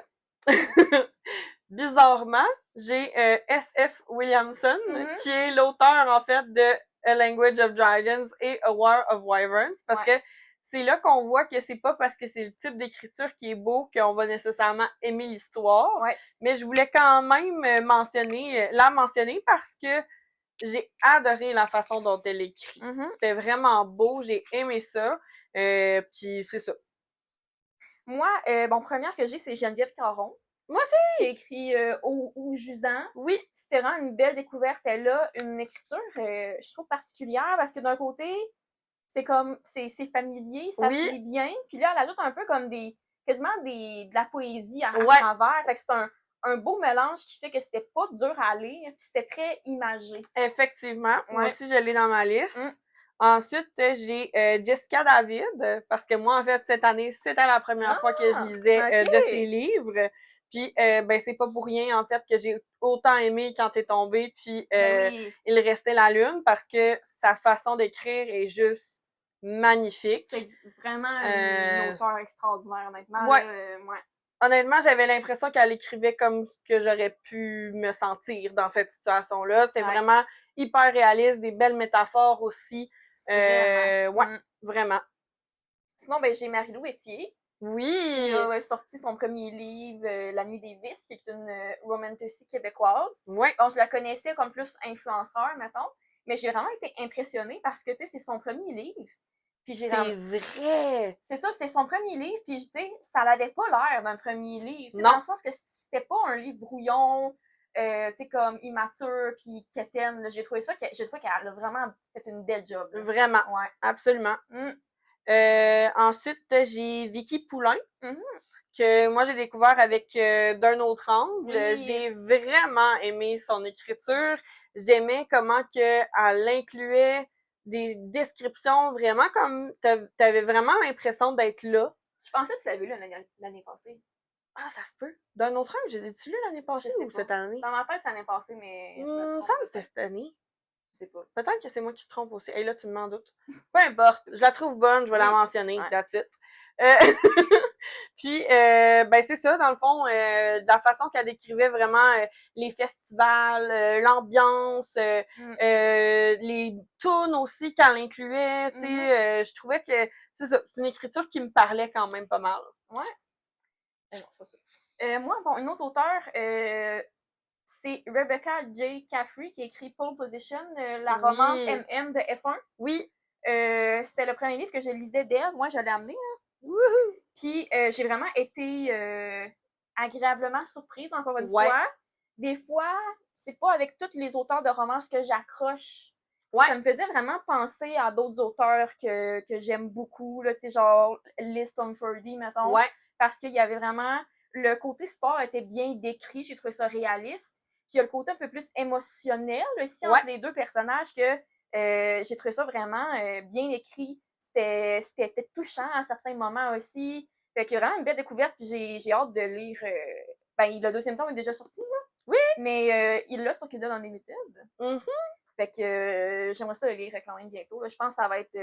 Bizarrement, j'ai S.F. Williamson, qui est l'auteur, en fait, de A Language of Dragons et A War of Wyverns, parce que c'est là qu'on voit que c'est pas parce que c'est le type d'écriture qui est beau qu'on va nécessairement aimer l'histoire. Ouais. Mais je voulais quand même la mentionner parce que j'ai adoré la façon dont elle écrit. C'était vraiment beau, j'ai aimé ça. Puis c'est ça. Moi, première que j'ai, c'est Geneviève Caron. Moi aussi! Qui a écrit Au Jusant. Oui. C'était vraiment une belle découverte. Elle a une écriture, je trouve, particulière parce que d'un côté, c'est comme, c'est familier, ça se lit bien. Puis là, elle ajoute un peu comme quasiment de la poésie à travers. Fait que c'est un beau mélange qui fait que c'était pas dur à lire, puis c'était très imagé. Effectivement. Moi aussi, je l'ai dans ma liste. Ensuite, j'ai Jessica David, parce que moi, en fait, cette année, c'était la première fois que je lisais de ses livres. Puis, c'est pas pour rien, en fait, que j'ai autant aimé Quand t'es tombé, puis Il restait la lune, parce que sa façon d'écrire est juste magnifique. C'est vraiment une auteure extraordinaire, honnêtement. Ouais. Là, Honnêtement, j'avais l'impression qu'elle écrivait comme ce que j'aurais pu me sentir dans cette situation-là. C'était vraiment hyper réaliste, des belles métaphores aussi. Vraiment. Sinon, j'ai Marie-Lou Etier. Oui! Qui a sorti son premier livre, La Nuit des Vices, qui est une romantasy québécoise. Oui. Bon, je la connaissais comme plus influenceur, mettons, mais j'ai vraiment été impressionnée parce que, tu sais, c'est son premier livre. Puis c'est vrai! C'est ça, c'est son premier livre, puis tu sais, ça n'avait pas l'air d'un premier livre. Dans le sens que c'était pas un livre brouillon, tu sais, comme immature, puis quétaine. J'ai trouvé qu'elle a vraiment fait une belle job. Là. Vraiment. Ouais. Absolument. Ensuite, j'ai Vicky Poulain, que moi j'ai découvert avec D'un autre angle. Oui. J'ai vraiment aimé son écriture. J'aimais comment que elle incluait des descriptions vraiment comme t'avais vraiment l'impression d'être là. Je pensais que tu l'avais lu l'année passée. Ah, ça se peut. D'un autre angle, j'ai-tu lu l'année passée ou cette année? Dans ma tête, c'est l'année passée, mais je me semble que c'était cette année. Je sais pas. Peut-être que c'est moi qui se trompe aussi. Et là, tu m'en doutes. Peu importe. Je la trouve bonne, je vais la mentionner. That's it. Puis, c'est ça, dans le fond, de la façon qu'elle décrivait vraiment les festivals, l'ambiance, les tunes aussi qu'elle incluait, tu sais, je trouvais que, c'est ça, c'est une écriture qui me parlait quand même pas mal. Ouais. Moi, une autre auteure, c'est Rebecca J. Caffrey qui a écrit Pole Position, la romance MM de F1. Oui. C'était le premier livre que je lisais d'elle. Moi, je l'ai amené. Puis j'ai vraiment été agréablement surprise, encore une fois. Des fois, c'est pas avec tous les auteurs de romance que j'accroche. Ça me faisait vraiment penser à d'autres auteurs que j'aime beaucoup, là, tu sais, genre Liz Stoneford, mettons. Parce qu'il y avait vraiment... Le côté sport était bien décrit, j'ai trouvé ça réaliste. Puis il y a le côté un peu plus émotionnel aussi entre les deux personnages que j'ai trouvé ça vraiment bien écrit. C'était touchant à certains moments aussi. Fait que vraiment une belle découverte, puis j'ai hâte de lire. Le deuxième tome est déjà sorti, là. Oui! Mais il l'a sur Kindle Unlimited. Fait que j'aimerais ça le lire quand même bientôt. Là. Je pense que ça va être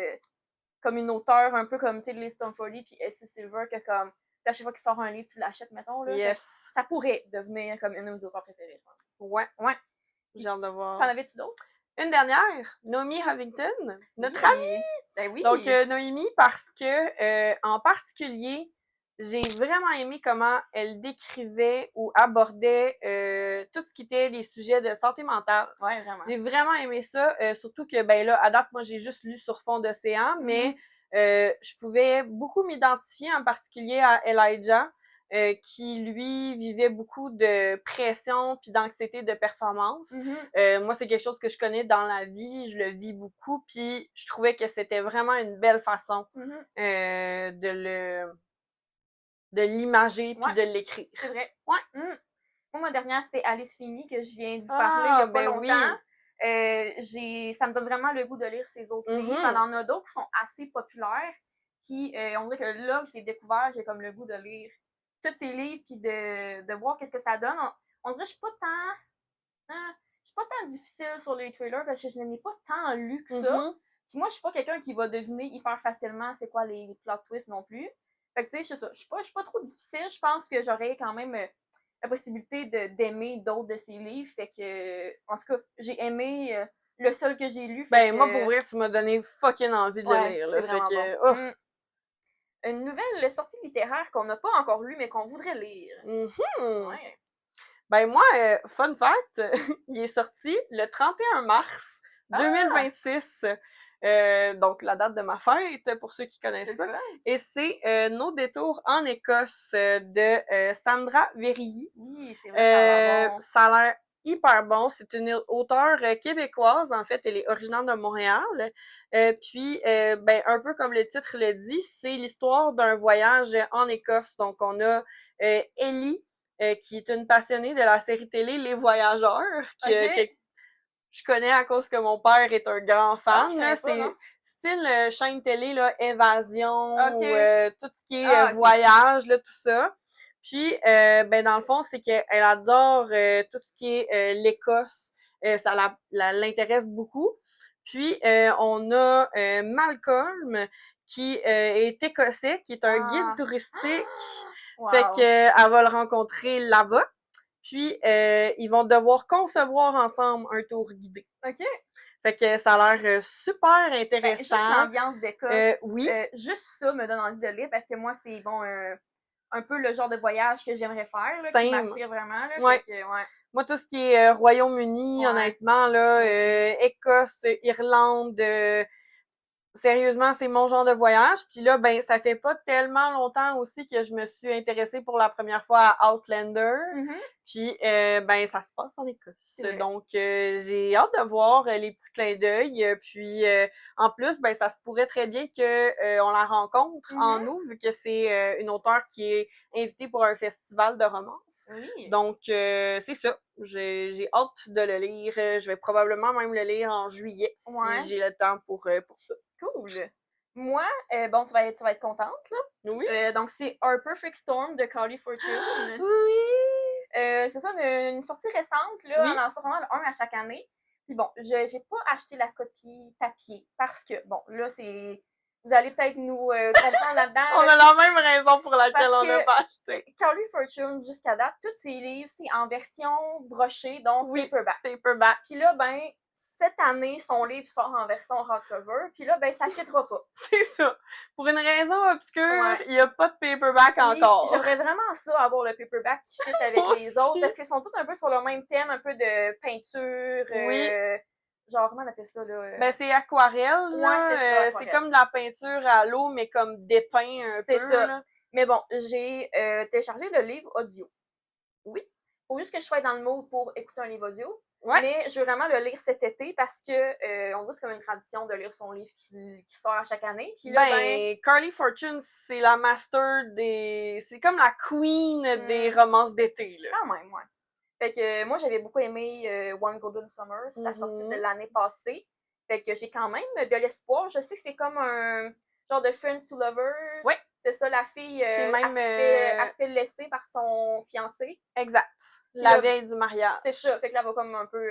comme une auteure, un peu comme Liz Stoneford puis S.C. Silver, que comme à chaque fois qu'il sort un livre, tu l'achètes, mettons. Là. Yes. Ça pourrait devenir comme une de mes auteurs préférées, je pense. Ouais. J'ai hâte de voir. T'en avais-tu d'autres? Une dernière, Naomi Havington, notre amie. Ben oui. Donc, Noémie, parce que, en particulier, j'ai vraiment aimé comment elle décrivait ou abordait tout ce qui était des sujets de santé mentale. Ouais, vraiment. J'ai vraiment aimé ça, surtout que, là, à date, moi, j'ai juste lu sur fond d'océan, mais je pouvais beaucoup m'identifier, en particulier à Elijah, qui, lui, vivait beaucoup de pression puis d'anxiété de performance. Moi, c'est quelque chose que je connais dans la vie, je le vis beaucoup, puis je trouvais que c'était vraiment une belle façon de l'imager puis de l'écrire. C'est vrai. Ouais. Moi, ma dernière, c'était Alice Finney, que je viens de vous parler il y a pas longtemps. Ça me donne vraiment le goût de lire ses autres livres. Il y en a d'autres qui sont assez populaires. Puis, on dirait que là, je l'ai découvert, j'ai comme le goût de lire tous ces livres puis de voir qu'est-ce que ça donne. On dirait que je suis pas tant difficile sur les thrillers parce que je n'en ai pas tant lu que ça. Puis moi, je suis pas quelqu'un qui va deviner hyper facilement c'est quoi les plot twists non plus. Fait que tu sais, c'est ça. Je suis pas trop difficile. Je pense que j'aurais quand même la possibilité d'aimer d'autres de ses livres. Fait que, en tout cas, j'ai aimé le seul que j'ai lu. Ben, moi, pour vrai, tu m'as donné fucking envie de le lire, là. C'est Fait vraiment que, bon. Une nouvelle sortie littéraire qu'on n'a pas encore lue, mais qu'on voudrait lire. Ouais. Ben moi, fun fact, il est sorti le 31 mars 2026. Donc la date de ma fête, pour ceux qui connaissent pas. Et c'est Nos détours en Écosse de Sandra Verrilli. Oui, c'est vrai, ça a l'air bon. Ça a l'air hyper bon. C'est une auteure québécoise, en fait. Elle est originaire de Montréal. Puis, ben, un peu comme le titre le dit, c'est l'histoire d'un voyage en Écosse. Donc, on a Ellie, qui est une passionnée de la série télé Les Voyageurs, que je connais à cause que mon père est un grand fan. C'est style chaîne télé, là, Évasion, ou tout ce qui est voyage, là, tout ça. Puis, ben dans le fond, c'est qu'elle adore tout ce qui est l'Écosse. Ça l'intéresse beaucoup. Puis, on a Malcolm, qui est écossais, qui est un guide touristique. Wow. Fait que elle va le rencontrer là-bas. Puis, ils vont devoir concevoir ensemble un tour guidé. OK. Fait que ça a l'air super intéressant. Ben, juste l'ambiance d'Écosse. Oui. Juste ça me donne envie de lire parce que moi, c'est bon un peu le genre de voyage que j'aimerais faire, là, qui m'attire vraiment. Là, ouais. Fait que, ouais. Moi, tout ce qui est Royaume-Uni, honnêtement, là, Écosse, Irlande, sérieusement, c'est mon genre de voyage. Puis là, ben, ça fait pas tellement longtemps aussi que je me suis intéressée pour la première fois à Outlander. Puis, ben, ça se passe en Écosse. Donc, j'ai hâte de voir les petits clins d'œil. Puis, en plus, ben, ça se pourrait très bien que on la rencontre en nous, vu que c'est une auteure qui est invitée pour un festival de romance. Oui. Donc, c'est ça. J'ai hâte de le lire. Je vais probablement même le lire en juillet si j'ai le temps pour ça. Cool. Moi, bon, tu vas être contente, là. Oui. Donc, c'est Our Perfect Storm de Carly Fortune. Oui. C'est ça, une sortie récente, là. On en sort vraiment un à chaque année. Puis bon, j'ai pas acheté la copie papier parce que, bon, là, c'est... Vous allez peut-être nous comprendre là-dedans. On a la même raison pour laquelle on n'a pas acheté. Carly Fortune, jusqu'à date, tous ses livres, c'est en version brochée, donc paperback. Puis là, ben, cette année, son livre sort en version hardcover, puis là, ben, ça fittera pas. C'est ça. Pour une raison obscure, il y a pas de paperback encore. J'aimerais vraiment ça, avoir le paperback qui fit avec les autres, parce qu'ils sont tous un peu sur le même thème, un peu de peinture, genre, comment on appelle ça, là? Ben, c'est aquarelle, là. C'est comme de la peinture à l'eau, mais comme dépeint un peu. C'est ça. Là. Mais bon, j'ai téléchargé le livre audio. Oui. Faut juste que je sois dans le mood pour écouter un livre audio. Ouais. Mais je veux vraiment le lire cet été parce que on dit que c'est comme une tradition de lire son livre qui sort à chaque année. Puis là, Carly Fortune, c'est la master des... C'est comme la queen des romances d'été, là. Quand même, ouais. Fait que moi, j'avais beaucoup aimé One Golden Summer, sa sortie de l'année passée. Fait que j'ai quand même de l'espoir. Je sais que c'est comme un genre de Friends to Lovers. Oui. C'est ça, la fille, elle se fait laisser par son fiancé. Exact. La veille du mariage. C'est ça. Fait que là, elle va comme un peu,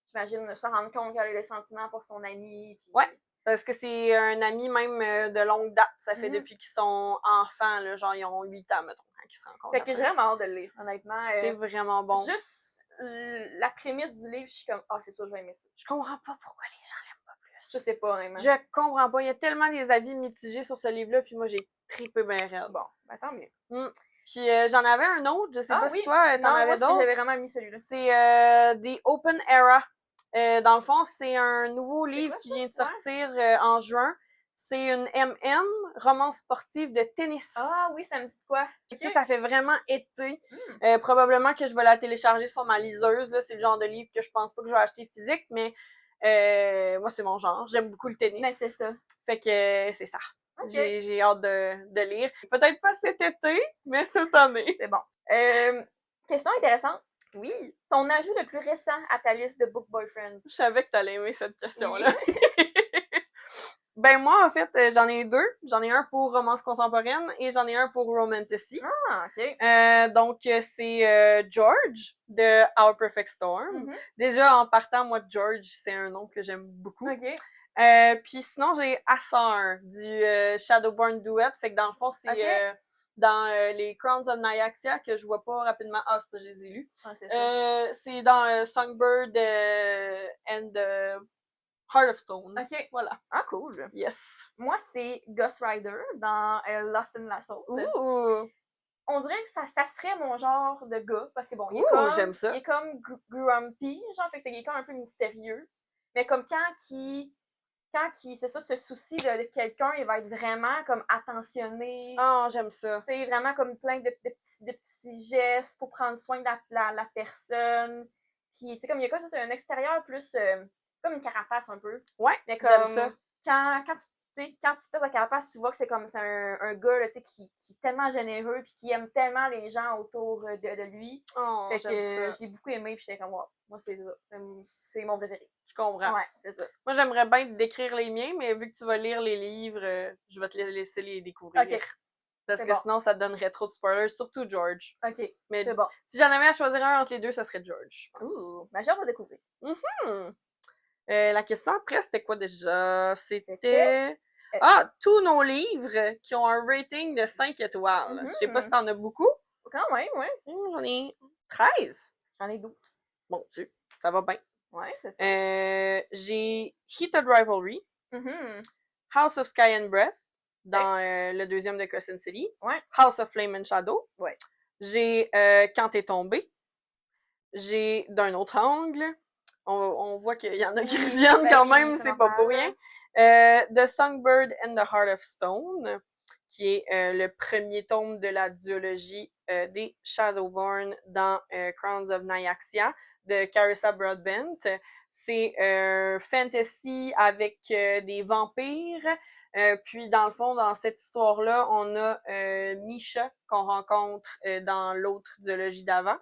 j'imagine, se rendre compte qu'elle a des sentiments pour son ami. Puis... Ouais. Parce que c'est un ami même de longue date. Ça fait depuis qu'ils sont enfants, là, genre ils ont 8 ans, mettons, quand ils se rencontrent. Fait que j'ai vraiment hâte de le lire, honnêtement. C'est vraiment bon. Juste la prémisse du livre, je suis comme, c'est sûr, je vais aimer ça. Je comprends pas pourquoi les gens l'aiment pas plus. Je sais pas, honnêtement. Je comprends pas. Il y a tellement des avis mitigés sur ce livre-là, puis moi, j'ai trippé ben raide. Bon, ben tant mieux. Puis j'en avais un autre, je sais pas si toi, t'en avais d'autres. Non, j'avais vraiment mis celui-là. C'est The Open Era. Dans le fond, c'est un nouveau livre qui vient de sortir en juin. C'est une MM, romance sportive de tennis. Ah oui, ça me dit quoi? Okay. Ça fait vraiment été. Probablement que je vais la télécharger sur ma liseuse. Là. C'est le genre de livre que je pense pas que je vais acheter physique, mais moi, c'est mon genre. J'aime beaucoup le tennis. Ben, c'est ça. Fait que c'est ça. Okay. J'ai hâte de lire. Peut-être pas cet été, mais cette année. C'est bon. Question intéressante. Oui. Ton ajout le plus récent à ta liste de Book Boyfriends. Je savais que t'allais aimer cette question-là. Oui. Ben moi, en fait, j'en ai deux. J'en ai un pour romance contemporaine et j'en ai un pour romantasy. Ah, OK. Donc, c'est George de Our Perfect Storm. Déjà, en partant, moi, George, c'est un nom que j'aime beaucoup. OK. Puis sinon, j'ai Asar du Shadowborn Duet. Fait que dans le fond, c'est dans les Crowns of Nyaxia que je vois pas rapidement. Ah, c'est pas, je les ai lus. Ah, c'est ça. C'est dans Songbird and Heart of Stone. Ok. Voilà. Ah, cool. Yes. Moi, c'est Ghost Rider dans Lost in Lassault. Ouh! On dirait que ça serait mon genre de gars, parce que bon, J'aime ça. il est comme grumpy, genre, fait que c'est comme un peu mystérieux. Mais comme quand il, c'est ça, se soucie de quelqu'un, il va être vraiment comme attentionné. Oh, j'aime ça. Tu sais, vraiment comme plein de petits gestes pour prendre soin de la personne. Puis c'est comme, il y a quoi, ça, c'est un extérieur plus comme une carapace un peu. Ouais, mais j'aime ça. Quand tu pètes la carapace, tu vois que c'est comme c'est un gars là, qui est tellement généreux puis qui aime tellement les gens autour de lui. Oh, fait que j'aime ça. je l'ai beaucoup aimé puis j'étais comme wow, moi c'est ça. C'est mon préféré. Je comprends. Ouais, c'est ça. Moi, j'aimerais bien décrire les miens, mais vu que tu vas lire les livres, je vais te laisser les découvrir. Ok. Parce C'est que bon. sinon, ça te donnerait trop de spoilers, surtout George. Ok, Mais c'est bon. si j'en avais à choisir un entre les deux, ça serait George, je pense. Ouh, ben j'ai hâte de découvrir. La question après, c'était quoi déjà? C'était tous nos livres qui ont un rating de 5 étoiles. Je sais pas si t'en as beaucoup. Quand même, ouais. J'en ai 13. J'en ai 12. Bon, ça va bien. Ouais, c'est ça. J'ai Heated Rivalry, House of Sky and Breath, dans le deuxième de Crescent City, Ouais. House of Flame and Shadow. Ouais. J'ai Quand t'es tombé. J'ai D'un autre angle. On voit qu'il y en a qui reviennent quand même, c'est pas pour rien. The Songbird and the Heart of Stone, qui est le premier tome de la duologie des Shadowborn dans Crowns of Nyaxia de Carissa Broadbent. C'est fantasy avec des vampires. Puis dans le fond, dans cette histoire-là, on a Misha qu'on rencontre dans l'autre duologie d'avant.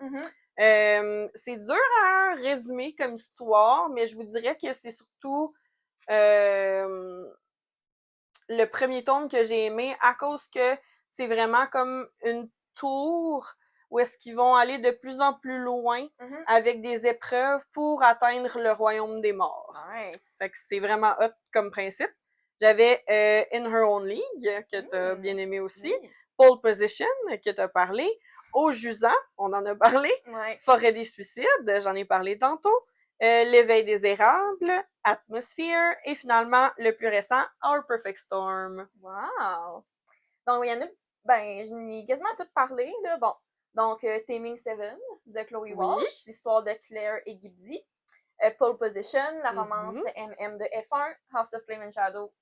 C'est dur à résumer comme histoire, mais je vous dirais que c'est surtout le premier tome que j'ai aimé à cause que c'est vraiment comme une tour où est-ce qu'ils vont aller de plus en plus loin avec des épreuves pour atteindre le royaume des morts. Nice. Fait que c'est vraiment hot comme principe. J'avais In Her Own League, que t'as bien aimé aussi. Pole Position, que t'as parlé. Au Jusant, on en a parlé. Ouais. Forêt des suicides, j'en ai parlé tantôt. L'éveil des érables, Atmosphere, et finalement, le plus récent, Our Perfect Storm. Wow! Donc, il y en a, ben, j'en ai quasiment tout parlé, là. Bon, donc, Taming Seven, de Chloe Walsh, l'histoire de Claire et Gibbsy. Pole Position, la romance MM de F1, House of Flame and Shadow,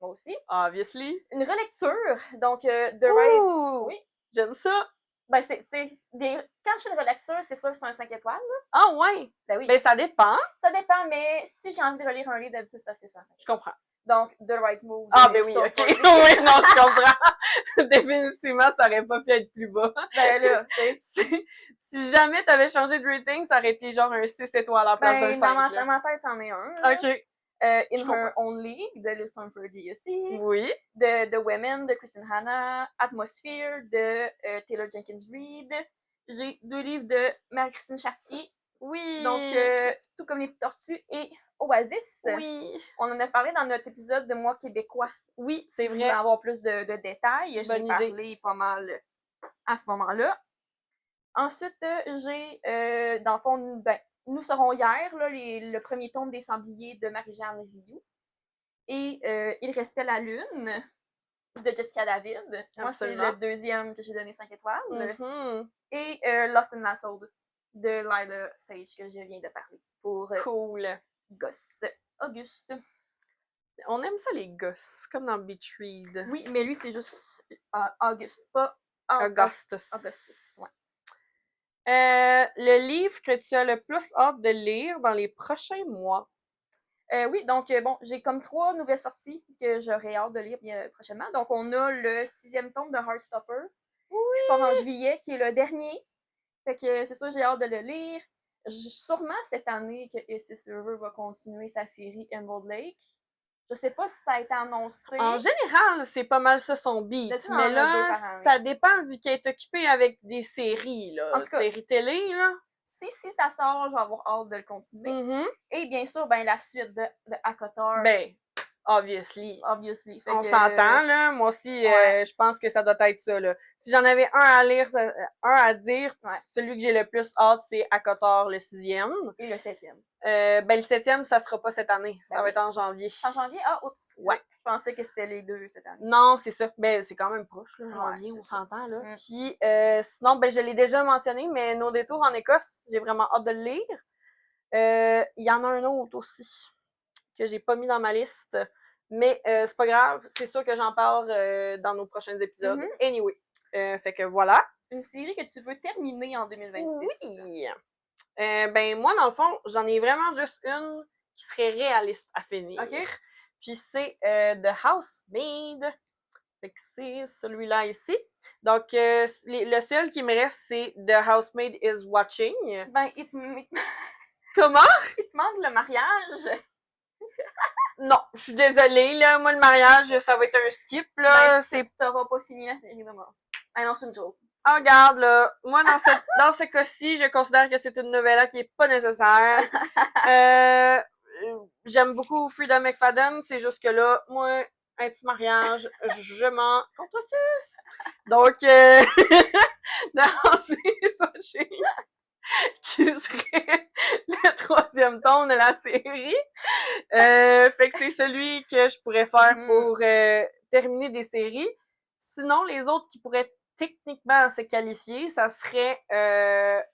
moi aussi. Obviously. Une relecture, donc, The Ride. Oui, j'aime ça. Ben, quand je fais une relecture, c'est sûr que c'est un 5 étoiles, là. Ah ouais? Ben oui. Ben, ça dépend. Ça dépend, mais si j'ai envie de relire un livre, d'habitude, c'est parce que c'est un 5 étoiles. Je comprends. Donc, The Right Move. Ah, ben oui, ok. Oui, non, je comprends. Définitivement, ça aurait pas pu être plus bas. Ben là, si jamais t'avais changé de rating, ça aurait été genre un 6 étoiles à la place d'un 5. Dans ma tête, c'en est un. Là. Ok. In Her Own League, de Liz Stormford aussi. Oui. De The Women, de Kristen Hanna. Atmosphere, de Taylor Jenkins Reid. J'ai 2 livres de Marie-Christine Chartier. Oui. Donc, Tout comme les tortues et Oasis. Oui. On en a parlé dans notre épisode de Moi québécois. Oui, c'est vrai. Si vous voulez avoir plus de détails, j'en ai parlé pas mal à ce moment-là. Ensuite, j'ai, dans le fond, ben, Nous serons hier, là, le premier tome des Sangliers de Marie-Jeanne Rioux. Et Il restait la lune de Jessica David. Moi, c'est le deuxième que j'ai donné 5 étoiles. Et Lost in Lassault de Lila Sage que je viens de parler pour cool. Gosse Auguste. On aime ça les gosses, comme dans Beach Read. Oui, mais lui, c'est juste Auguste, pas Augustus. Augustus, ouais. Le livre que tu as le plus hâte de lire dans les prochains mois? Oui, donc bon, j'ai comme 3 nouvelles sorties que j'aurais hâte de lire prochainement. Donc, on a le 6e tome de Heartstopper qui sort en juillet, qui est le dernier. Fait que c'est ça, j'ai hâte de le lire. Sûrement cette année que S.C. Silver va continuer sa série Emerald Lake. Je sais pas si ça a été annoncé. En général, c'est pas mal ça son beat. Mais là, ça dépend vu qu'elle est occupée avec des séries, là. En tout cas, séries télé, là. Si ça sort, je vais avoir hâte de le continuer. Et bien sûr, ben la suite de Akotar. Ben, Obviously. Fait On que, s'entend, là. Moi aussi, je pense que ça doit être ça, là. Si j'en avais un à lire, un à dire, celui que j'ai le plus hâte, c'est ACOTAR, le 6e. Et le 7e. Ben, le 7e, ça sera pas cette année. Ça va être en janvier. En janvier? Ah, oups. Ouais. Je pensais que c'était les 2 cette année. Non, c'est ça. Ben, c'est quand même proche, là, janvier, on s'entend, là. Puis, sinon, ben, je l'ai déjà mentionné, mais Nos détours en Écosse, j'ai vraiment hâte de le lire. Il y en a un autre aussi, que j'ai pas mis dans ma liste. Mais c'est pas grave, c'est sûr que j'en parle dans nos prochains épisodes. Anyway, fait que voilà. Une série que tu veux terminer en 2026. Oui! Ben moi, dans le fond, j'en ai vraiment juste une qui serait réaliste à finir. Okay. Puis c'est The Housemaid. Fait que c'est celui-là ici. Donc, le seul qui me reste, c'est The Housemaid is Watching. Ben, Comment? Il te manque le mariage. Non, je suis désolée, là. Moi, le mariage, ça va être un skip, là. Ben, tu t'auras pas fini la série de mort. Ah non, c'est une joke. Ah, regarde, là. Moi, dans ce cas-ci, je considère que c'est une novella qui est pas nécessaire. J'aime beaucoup Frida McFadden. C'est juste que là, moi, un petit mariage, je m'en contresuce. Donc, The Housemaid is Watching, qui serait le 3e tome de la série. Fait que c'est celui que je pourrais faire pour terminer des séries. Sinon, les autres qui pourraient techniquement se qualifier, ça serait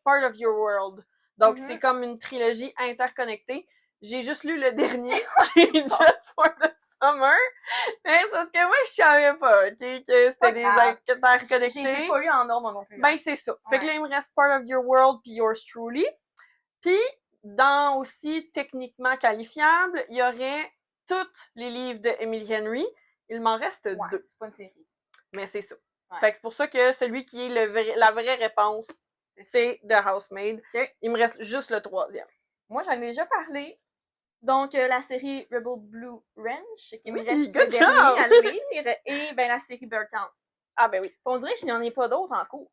Part of Your World. Donc, c'est comme une trilogie interconnectée. J'ai juste lu le dernier, qui est Just for the Summer. Mais c'est parce que moi, je savais pas, ok, que c'était des interconnectés. Je les ai pas lu en ordre non plus. Ben, c'est ça. Fait que là, il me reste Part of Your World puis Yours Truly. Puis, dans aussi techniquement qualifiable, il y aurait tous les livres de Emily Henry. Il m'en reste 2. C'est pas une série. Mais c'est ça. Fait que c'est pour ça que celui qui est la vraie réponse, c'est The Housemaid. Okay. Il me reste juste le 3e. Moi, j'en ai déjà parlé. Donc, la série Rebel Blue Ranch, qui me reste le dernier à lire, et ben la série Birdtown. Ah ben oui. On dirait que je n'en ai pas d'autres en cours.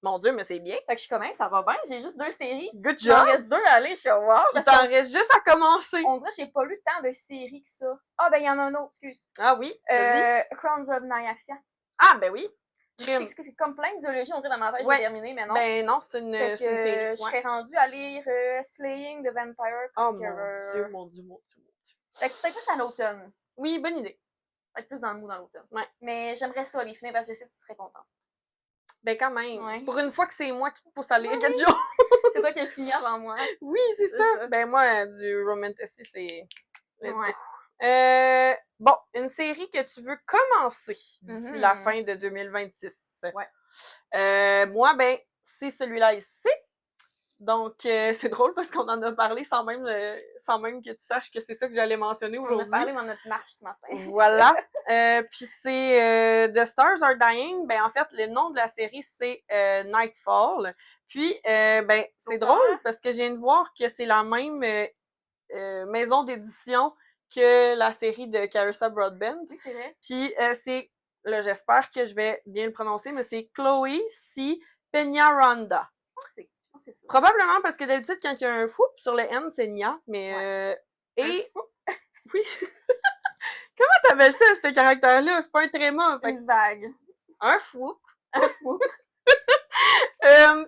Mon Dieu, mais c'est bien. Fait que je suis comme, ça va bien, j'ai juste 2 séries. Good job! Il en reste 2 à lire, je suis wow. Il t'en reste juste à commencer. On dirait que j'ai pas lu tant de séries que ça. Ah, ben il y en a un autre, excuse. Ah oui, Crowns of Nyaxia. Ah ben oui. C'est comme plein de zoologie, on dirait dans ma tête, j'ai terminé, mais non. Ben non, c'est une série. Je serais rendue à lire Slaying the Vampire Conqueror. Mon Dieu. Fait que peut-être plus à l'automne. Oui, bonne idée. Peut-être plus dans le mood dans l'automne. Ouais. Mais j'aimerais ça les finir parce que je sais que tu serais contente. Ben quand même. Ouais. Pour une fois que c'est moi qui te pousse à lire quelque chose. C'est toi qui as fini avant moi. Oui, c'est ça. Ben moi, du romantasy, c'est... Ouais. Bon, une série que tu veux commencer d'ici la fin de 2026. Ouais. Moi, ben, c'est celui-là ici. Donc, c'est drôle parce qu'on en a parlé sans même que tu saches que c'est ça que j'allais mentionner aujourd'hui. On a parlé dans notre marche ce matin. Voilà. Puis c'est The Stars Are Dying. Ben, en fait, le nom de la série, c'est Nightfall. Puis, ben, c'est drôle parce que je viens de voir que c'est la même maison d'édition que la série de Carissa Broadbent. Oui, c'est vrai. Puis, là, j'espère que je vais bien le prononcer, mais c'est Chloe C. Peñaranda. C'est ça. Probablement parce que d'habitude, quand il y a un fou sur le N, c'est Nia, mais... Un fou? Oui. Comment t'appelles ça, ce caractère-là? C'est pas un tréma. Une vague. Un fou. Un fou.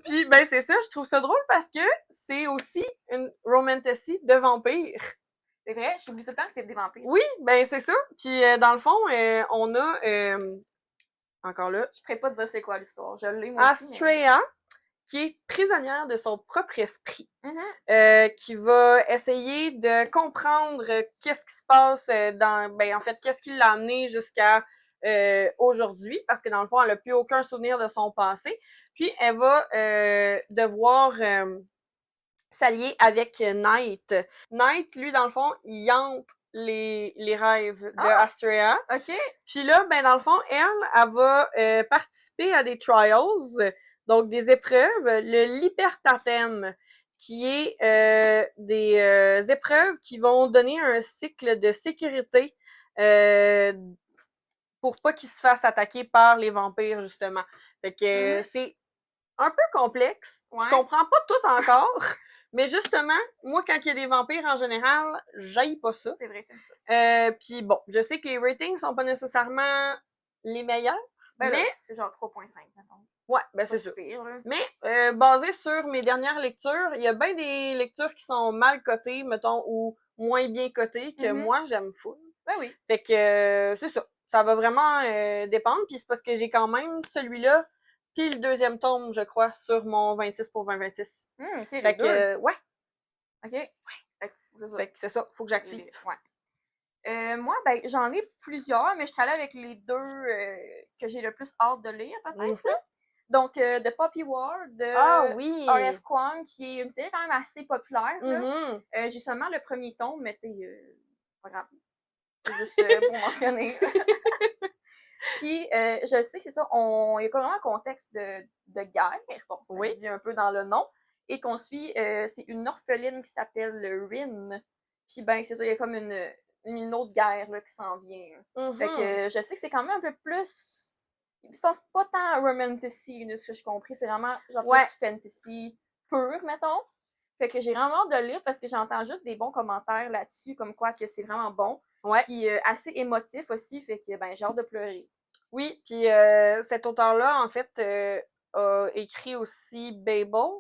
Puis, ben, c'est ça, je trouve ça drôle parce que c'est aussi une romantasy de vampires. C'est vrai, je t'oublie tout le temps que c'est des vampires. Oui, ben, c'est ça. Puis, dans le fond, on a... encore là... Je pourrais pas te dire c'est quoi l'histoire. Je l'ai, moi aussi. Astrea, qui est prisonnière de son propre esprit, qui va essayer de comprendre qu'est-ce qui se passe en fait, qu'est-ce qui l'a amené jusqu'à aujourd'hui, parce que dans le fond, elle a plus aucun souvenir de son passé. Puis, elle va devoir s'allier avec Knight. Knight, lui, dans le fond, il hante les rêves de Astrea. OK. Puis là, ben, dans le fond, elle va participer à des trials, donc des épreuves, le Libertatem, qui est des épreuves qui vont donner un cycle de sécurité pour pas qu'ils se fassent attaquer par les vampires, justement. Fait que c'est un peu complexe. Je comprends pas tout encore, Mais justement, moi, quand il y a des vampires, en général, j'haïs pas ça. C'est vrai, comme ça. Puis bon, je sais que les ratings sont pas nécessairement les meilleurs, Ben mais... là, c'est genre 3.5, mettons. Ouais, ben Pas c'est si ça. pire, là. Mais basé sur mes dernières lectures, il y a bien des lectures qui sont mal cotées, mettons, ou moins bien cotées, que moi, j'aime full. Ben oui. Fait que c'est ça. Ça va vraiment dépendre. Puis c'est parce que j'ai quand même celui-là, puis le deuxième tome, je crois, sur mon 26 pour 2026. OK, Fait les deux. que, ouais. OK. Ouais. C'est ça. Fait que c'est ça, faut que j'active. Ouais. Moi, ben, j'en ai plusieurs, mais je suis allée avec les deux que j'ai le plus hâte de lire, peut-être. Donc, The Poppy War de R.F. Kuang, qui est une série quand même assez populaire. Là. J'ai seulement le premier tome, mais tu sais, pas grave. C'est juste pour mentionner. Puis, je sais que c'est ça, il y a quand même un contexte de guerre, bon, ça le dit un peu dans le nom, et qu'on suit, c'est une orpheline qui s'appelle Rin. Puis, ben, c'est ça, il y a comme une autre guerre là, qui s'en vient. Fait que je sais que c'est quand même un peu plus... C'est pas tant romantasy, de ce que j'ai compris, c'est vraiment genre plus fantasy pur, mettons. Fait que j'ai vraiment hâte de lire parce que j'entends juste des bons commentaires là-dessus, comme quoi que c'est vraiment bon. Puis assez émotif aussi, fait que ben j'ai hâte de pleurer. Oui, puis cet auteur-là, en fait, a écrit aussi Babel.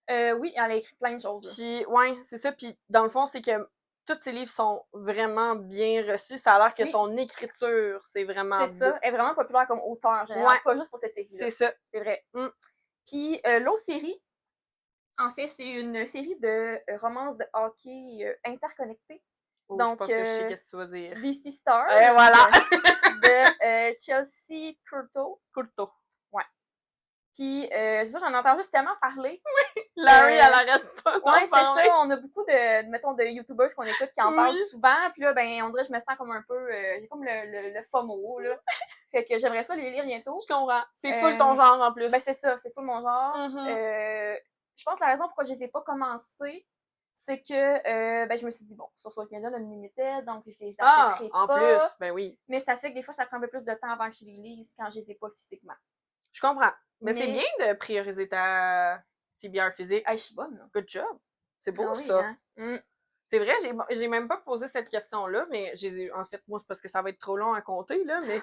Oui, elle a écrit plein de choses. Puis, ouais, c'est ça. Puis, dans le fond, c'est que tous ses livres sont vraiment bien reçus. Ça a l'air que son écriture, c'est vraiment beau. C'est ça. Elle est vraiment populaire comme auteur, en général. Pas juste pour cette série-là. C'est ça. C'est vrai. Puis, l'autre série, en fait, c'est une série de romances de hockey interconnectées. Donc, je pense que je sais qu'est-ce que tu vas dire. DC Stars. Voilà. de Chelsea Curto. Ouais. Puis, c'est ça, j'en entends juste tellement parler. Oui, Larry, elle arrête pas. Ouais, c'est ça. On a beaucoup mettons, de YouTubers qu'on écoute qui en parlent souvent. Puis là, ben, on dirait que je me sens comme un peu, j'ai comme le FOMO, là. Fait que j'aimerais ça les lire bientôt. Je comprends. C'est full ton genre, en plus. Ben, c'est ça, c'est full mon genre. Je pense que la raison pourquoi je les ai pas commencé, c'est que, ben, je me suis dit, bon, sur Social Media, Unlimited, donc je les achèterai pas. En plus, ben oui. Mais ça fait que des fois, ça prend un peu plus de temps avant que je les lise quand je les ai pas physiquement. Je comprends. Mais c'est bien de prioriser tes bières physiques. Je suis bonne, là. Good job. C'est beau, oui, ça. Hein? C'est vrai, j'ai même pas posé cette question-là, mais en fait, moi, c'est parce que ça va être trop long à compter, là, mais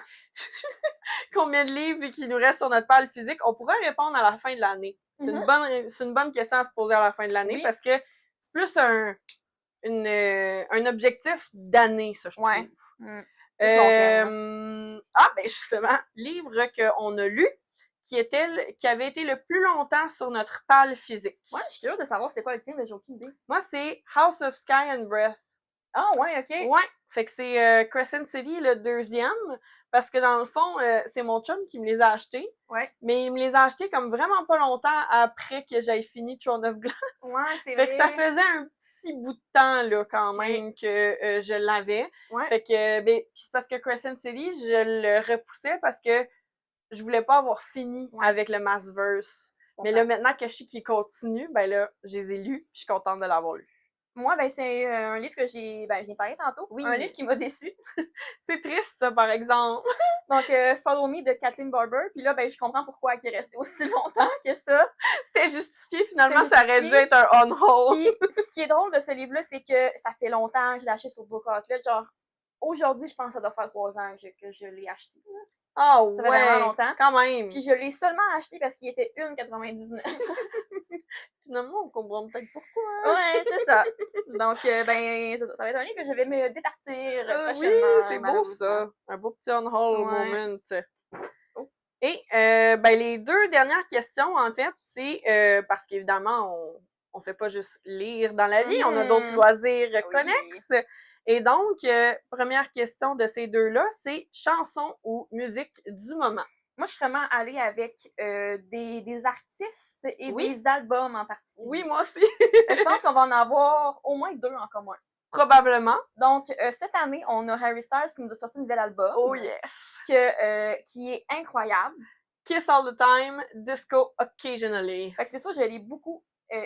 combien de livres qui nous restent sur notre pile physique? On pourrait répondre à la fin de l'année. C'est une bonne question à se poser à la fin de l'année parce que c'est plus un objectif d'année, ça, je trouve. Ben justement, livre qu'on a lu qui avait été le plus longtemps sur notre pile physique. Ouais, je suis curieuse de savoir c'est quoi le tien, mais j'ai aucune idée. Moi, c'est House of Sky and Breath. Ah, ouais, OK. Ouais, fait que c'est Crescent City, le deuxième, parce que dans le fond, c'est mon chum qui me les a achetés. Ouais. Mais il me les a achetés comme vraiment pas longtemps après que j'aie fini Throne of Glass. Ouais, c'est vrai. Fait que ça faisait un petit bout de temps, là, quand même, que je l'avais. Ouais. Fait que, ben, pis c'est parce que Crescent City, je le repoussais parce que je voulais pas avoir fini avec le Massverse. Mais là, maintenant que je sais qu'il continue, ben là, je les ai lus, je suis contente de l'avoir lu. Moi, ben, c'est un livre que j'ai parlé tantôt. Oui. Un livre qui m'a déçue. C'est triste, ça, par exemple. Donc, Follow Me de Kathleen Barber. Puis là, ben, je comprends pourquoi elle est restée aussi longtemps que ça. C'était justifié, finalement, ça aurait dû être un on-hold. Puis, ce qui est drôle de ce livre-là, c'est que ça fait longtemps que je l'ai acheté sur Book Outlet. Genre, aujourd'hui, je pense que ça doit faire 3 ans que je l'ai acheté. Ah ouais! Ça fait vraiment longtemps. Quand même! Puis je l'ai seulement acheté parce qu'il était 1,99. Finalement, on comprend peut-être pourquoi. Ouais, c'est ça. Donc, ben, ça va être un livre que je vais me départir prochainement. Oui, c'est beau ça. Un beau petit on-hold moment. Et, ben, les 2 dernières questions, en fait, c'est parce qu'évidemment, on fait pas juste lire dans la vie, on a d'autres loisirs connexes. Et donc, première question de ces 2-là, c'est chanson ou musique du moment. Moi, je suis vraiment allée avec des artistes et des albums en particulier. Oui, moi aussi. Je pense qu'on va en avoir au moins 2 en commun. Probablement. Donc, cette année, on a Harry Styles qui nous a sorti un nouvel album. Oh yes! Qui est incroyable. Kiss All the Time, Disco Occasionally. Fait que c'est ça, je l'ai beaucoup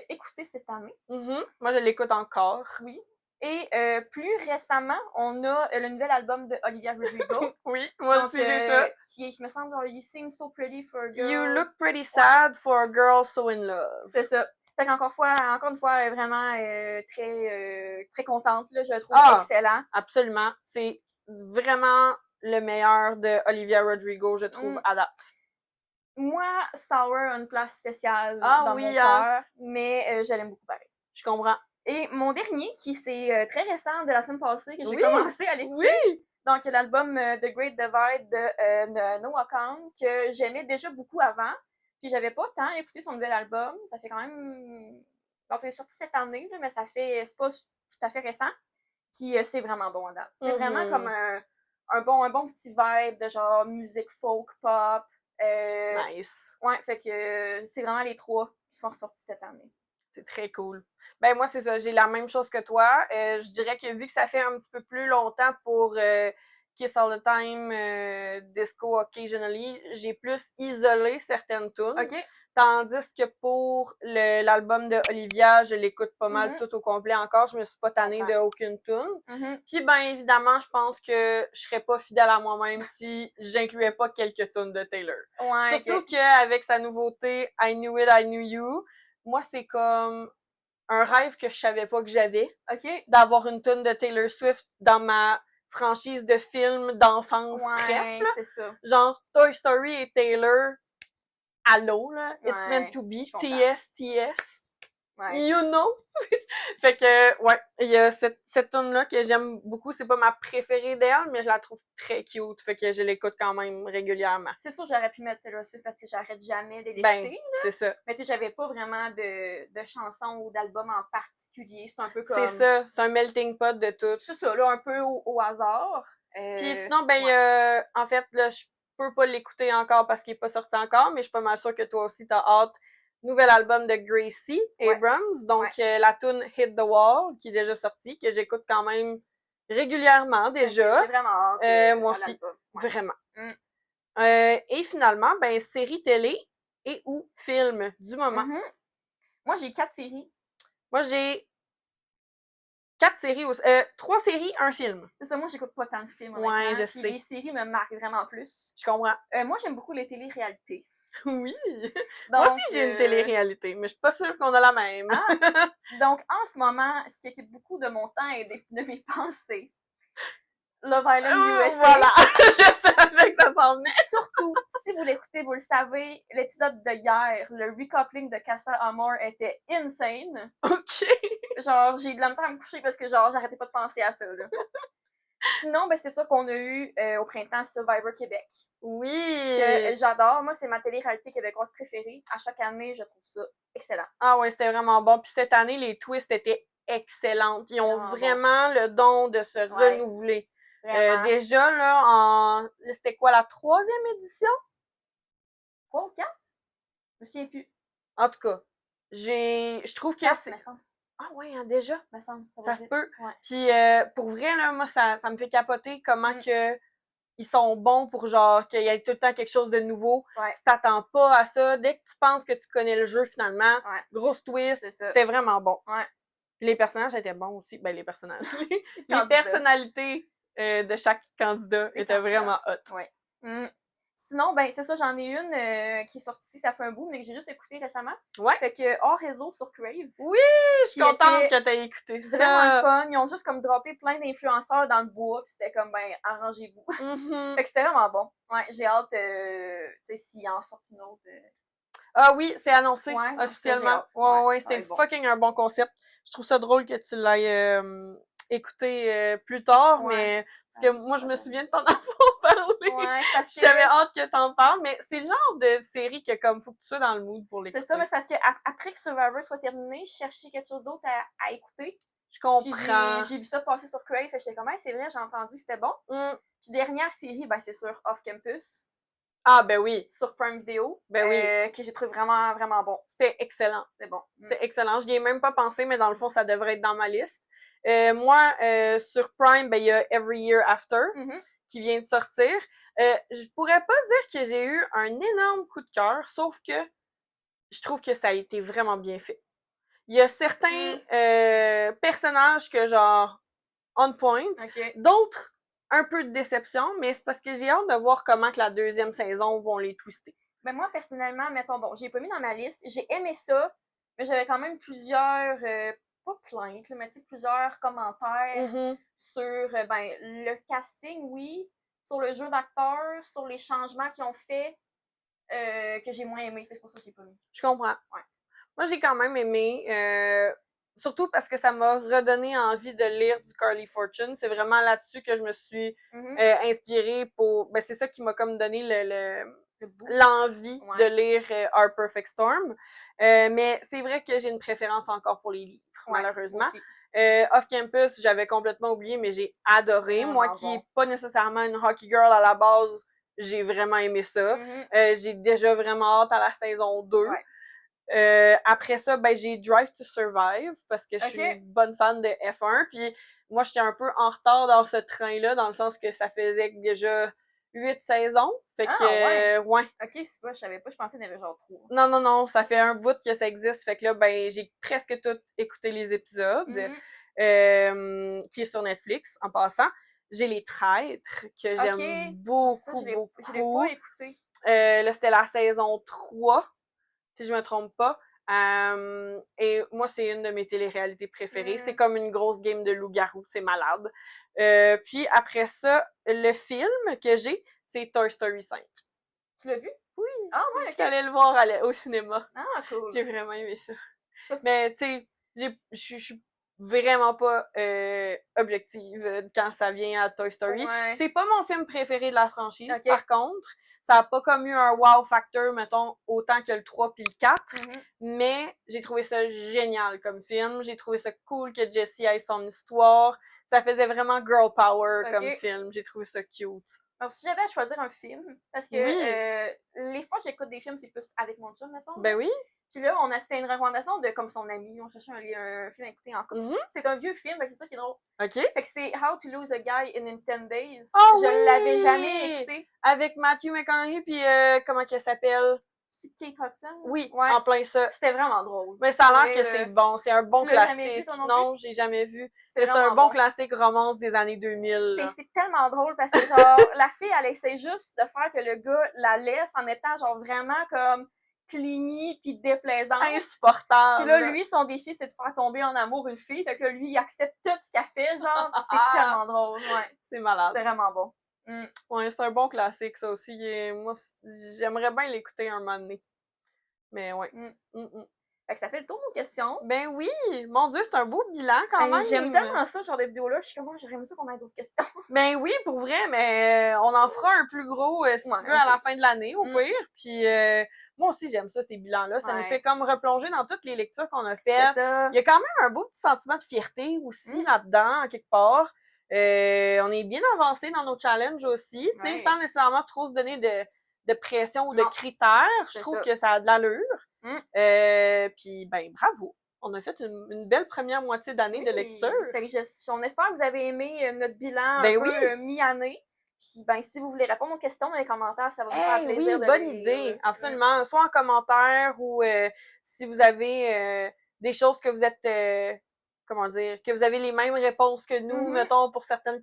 écouté cette année. Moi, je l'écoute encore. Oui. Et plus récemment, on a le nouvel album de Olivia Rodrigo. Oui, moi aussi j'ai ça. Qui me semble, You Seem So Pretty for a Girl. You Look Pretty Sad for a Girl So in Love. C'est ça. Fait encore une fois, vraiment très contente, là, je le trouve excellent. Absolument. C'est vraiment le meilleur de Olivia Rodrigo, je trouve, à date. Moi, Sour a une place spéciale dans mon cœur, mais je l'aime beaucoup pareil. Je comprends. Et mon dernier, qui c'est très récent, de la semaine passée, que j'ai commencé à l'écouter. Oui! Donc, l'album The Great Divide de Noah Kahan, que j'aimais déjà beaucoup avant. Puis j'avais pas tant écouté son nouvel album. Ça fait quand même... Bon, c'est sorti cette année, là, mais c'est pas tout à fait récent. Puis c'est vraiment bon à date. C'est vraiment comme un bon petit vibe de genre musique folk, pop. Nice. Ouais, fait que c'est vraiment les trois qui sont ressortis cette année. C'est très cool. Ben moi, c'est ça, j'ai la même chose que toi. Je dirais que vu que ça fait un petit peu plus longtemps pour Kiss All the Time, Disco Occasionally, j'ai plus isolé certaines tunes. Okay. Tandis que pour l'album de Olivia, je l'écoute pas mal tout au complet encore. Je me suis pas tannée de aucune tune. Puis ben évidemment, je pense que je serais pas fidèle à moi-même si j'incluais pas quelques tunes de Taylor. Ouais, surtout qu'avec sa nouveauté I Knew It, I Knew You, moi c'est comme un rêve que je savais pas que j'avais. D'avoir une tune de Taylor Swift dans ma franchise de films d'enfance. Bref, là. C'est ça. Genre Toy Story et Taylor. Allô, là. It's meant to be. TS. Ouais. You know? Fait que, ouais, il y a cette tune-là que j'aime beaucoup. C'est pas ma préférée d'elle, mais je la trouve très cute. Fait que je l'écoute quand même régulièrement. C'est sûr, j'aurais pu mettre Taylor Swift parce que j'arrête jamais de l'écouter. Ben, c'est ça. Mais tu sais, j'avais pas vraiment de chansons ou d'albums en particulier. C'est un peu comme... C'est ça. C'est un melting pot de tout. C'est ça, là, un peu au hasard. Puis sinon, ben, en fait, là, je peux pas l'écouter encore parce qu'il est pas sorti encore, mais je suis pas mal sûre que toi aussi t'as hâte. Nouvel album de Gracie Abrams, donc la tune Hit the Wall, qui est déjà sortie, que j'écoute quand même régulièrement déjà. J'ai vraiment hâte. Moi aussi, vraiment. Et finalement, ben, série télé et ou film du moment. Moi, j'ai 4 séries. Moi, j'ai 4 séries, 3 séries, un film. C'est ça, moi, j'écoute pas tant de films, ouais, je sais. Les séries me marquent vraiment plus. Je comprends. Moi, j'aime beaucoup les téléréalités. Oui! Donc, moi aussi, j'ai une télé-réalité, mais je suis pas sûre qu'on a la même. Donc, en ce moment, ce qui occupe beaucoup de mon temps et de mes pensées, Love Island USA. Voilà! Je savais que ça s'en venait! Surtout, si vous l'écoutez, vous le savez, l'épisode de hier, le recoupling de Casa Amor était insane. OK! Genre, j'ai de la misère à me coucher parce que, genre, j'arrêtais pas de penser à ça, là. Sinon, ben, c'est ça qu'on a eu au printemps Survivor Québec. Oui! Que j'adore. Moi, c'est ma télé-réalité québécoise préférée. À chaque année, je trouve ça excellent. Ah ouais, c'était vraiment bon. Puis cette année, les twists étaient excellentes. Ils ont vraiment le don de se renouveler. Déjà, là, c'était quoi, la 3e édition? 3 ou 4? Je me souviens plus. En tout cas, je trouve que c'est... Ah ouais, hein, déjà? Ça se peut. Ouais. Puis pour vrai, là, moi, ça me fait capoter comment que ils sont bons pour genre qu'il y ait tout le temps quelque chose de nouveau. Tu t'attends pas à ça. Dès que tu penses que tu connais le jeu, finalement, grosse twist, c'était vraiment bon. Puis les personnages étaient bons aussi. Ben, les personnages. les personnalités de chaque candidat étaient vraiment hot. Sinon, ben, c'est ça, j'en ai une qui est sortie, ça fait un bout, mais que j'ai juste écouté récemment. Ouais. Fait que, hors réseau sur Crave. Oui, je suis contente que t'aies écouté ça. Vraiment fun. Ils ont juste comme droppé plein d'influenceurs dans le bois, pis c'était comme, ben, arrangez-vous. Fait que c'était vraiment bon. Ouais, j'ai hâte, tu sais, s'il en sort une autre. Ah oui, c'est annoncé officiellement. Ouais, c'était fucking un bon concept. Je trouve ça drôle que tu l'aies écouté plus tard, mais parce que moi je me souviens de t'en avoir parlé. Parce que j'avais hâte que t'en parles, mais c'est le genre de série que comme faut que tu sois dans le mood pour l'écouter. C'est ça, mais c'est parce que après que Survivor soit terminé, je cherchais quelque chose d'autre à écouter. Je comprends. J'ai vu ça passer sur Crave, et j'étais comme, c'est vrai, j'ai entendu, c'était bon. Puis dernière série, ben c'est sur Off Campus. Ah, ben oui. Sur Prime Video. Ben oui. Que j'ai trouvé vraiment, vraiment bon. C'était excellent. C'était bon. C'était excellent. Je n'y ai même pas pensé, mais dans le fond, ça devrait être dans ma liste. Moi, sur Prime, ben, il y a Every Year After, qui vient de sortir. Je pourrais pas dire que j'ai eu un énorme coup de cœur, sauf que je trouve que ça a été vraiment bien fait. Il y a certains personnages que, genre, on point. D'autres, un peu de déception, mais c'est parce que j'ai hâte de voir comment que la 2e saison vont les twister. Ben moi, personnellement, mettons, bon, j'ai pas mis dans ma liste. J'ai aimé ça, Mais j'avais quand même plusieurs, pas plaintes, là, mais tu sais, plusieurs commentaires sur, ben, le casting, oui, sur le jeu d'acteur, sur les changements qu'ils ont fait, que j'ai moins aimé. C'est pour ça que j'ai pas mis. Je comprends. Ouais. Moi, j'ai quand même aimé, surtout parce que ça m'a redonné envie de lire du Carly Fortune. C'est vraiment là-dessus que je me suis inspirée pour... Ben, c'est ça qui m'a comme donné l'envie de lire Our Perfect Storm. Mais c'est vrai que j'ai une préférence encore pour les livres, malheureusement. Off Campus, j'avais complètement oublié, mais j'ai adoré. Moi qui est pas nécessairement une hockey girl à la base, j'ai vraiment aimé ça. J'ai déjà vraiment hâte à la saison 2. Après ça, ben j'ai Drive to Survive parce que je suis une bonne fan de F1. Puis moi, j'étais un peu en retard dans ce train-là, dans le sens que ça faisait déjà 8 saisons. Fait que, ouais. Ok, c'est pas, je savais pas, je pensais qu'il y en avait genre 3. Non, ça fait un bout que ça existe. Fait que là, ben, j'ai presque tout écouté les épisodes, qui est sur Netflix, en passant. J'ai Les Traîtres, que j'aime beaucoup, je l'ai pas écouté. Là, c'était la saison 3, si je me trompe pas. Et moi, c'est une de mes téléréalités préférées. C'est comme une grosse game de loup-garou, c'est malade. Puis après ça, le film que j'ai, c'est Toy Story 5. Tu l'as vu? Oui. Ah ouais, J'étais allée le voir au cinéma. Ah, cool. J'ai vraiment aimé ça. Mais tu sais, je suis vraiment pas objective quand ça vient à Toy Story. C'est pas mon film préféré de la franchise, par contre. Ça a pas comme eu un wow factor, mettons, autant que le 3 puis le 4. Mais j'ai trouvé ça génial comme film. J'ai trouvé ça cool que Jessie ait son histoire. Ça faisait vraiment girl power comme film. J'ai trouvé ça cute. Alors, si j'avais à choisir un film, parce que les fois j'écoute des films, c'est plus avec mon chum, mettons. Ben oui. Puis là, c'était une recommandation de comme son ami, on cherchait un film à écouter en couple. C'est un vieux film, c'est ça qui est drôle. Fait que c'est How to Lose a Guy in 10 Days. Je l'avais jamais écouté. Avec Matthew McConaughey puis comment il s'appelle? C'est Kate Hudson? Oui, en plein ça. C'était vraiment drôle. Mais ça a l'air que c'est bon. C'est un bon classique. Non, j'ai jamais vu. C'est un bon classique romance des années 2000. C'est tellement drôle parce que genre, la fille, elle essaie juste de faire que le gars la laisse en étant genre vraiment comme clingy pis déplaisante. Insupportable. Puis là, lui, son défi, c'est de faire tomber en amour une fille. Fait que lui, il accepte tout ce qu'elle fait, genre, pis c'est tellement drôle. C'est malade. C'était vraiment bon. Ouais, c'est un bon classique, ça aussi. Moi, j'aimerais bien l'écouter un moment donné. Mais ouais. Fait que ça fait le tour de nos questions. Ben oui! Mon Dieu, c'est un beau bilan quand même! J'aime tellement ça, genre des vidéos-là. Je suis comme, j'aurais aimé ça qu'on ait d'autres questions. Ben oui, pour vrai, mais on en fera un plus gros, si tu veux, à la fin de l'année, au pire. Puis moi aussi, j'aime ça, ces bilans-là. Ça nous fait comme replonger dans toutes les lectures qu'on a faites. Il y a quand même un beau petit sentiment de fierté aussi là-dedans, quelque part. On est bien avancé dans nos challenges aussi, tu sais, sans nécessairement trop se donner de pression ou de critères. Je trouve que ça a de l'allure. Puis, ben, bravo! On a fait une belle première moitié d'année de lecture. Fait que on espère que vous avez aimé notre bilan un peu mi-année. Puis, ben, si vous voulez répondre aux questions dans les commentaires, ça va nous faire plaisir. Oui, bonne idée! Absolument. Soit en commentaire ou si vous avez des choses que vous êtes... comment dire, que vous avez les mêmes réponses que nous, mettons, pour certaines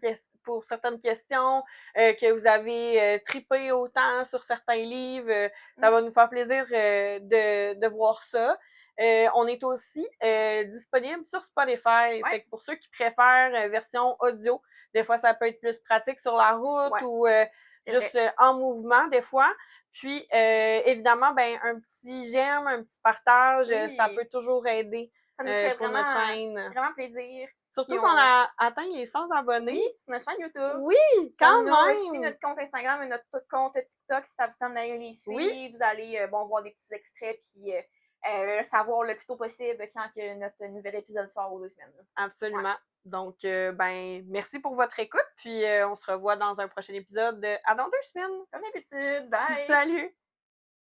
questions, que vous avez trippé autant sur certains livres, ça va nous faire plaisir de voir ça. On est aussi disponible sur Spotify. Fait que pour ceux qui préfèrent version audio, des fois ça peut être plus pratique sur la route ou juste en mouvement des fois. Puis évidemment, ben un petit j'aime, un petit partage, ça peut toujours aider. Ça nous fait pour vraiment, notre chaîne. Vraiment plaisir. Surtout qu'on a atteint les 100 abonnés. Oui, sur notre chaîne YouTube. Oui, quand même. On a aussi notre compte Instagram et notre compte TikTok. Si ça vous tente d'aller les suivre, vous allez voir des petits extraits puis savoir le plus tôt possible quand que notre nouvel épisode sort aux 2 semaines. Absolument. Donc, ben, merci pour votre écoute. Puis, on se revoit dans un prochain épisode à dans 2 semaines. Comme d'habitude. Bye! Salut!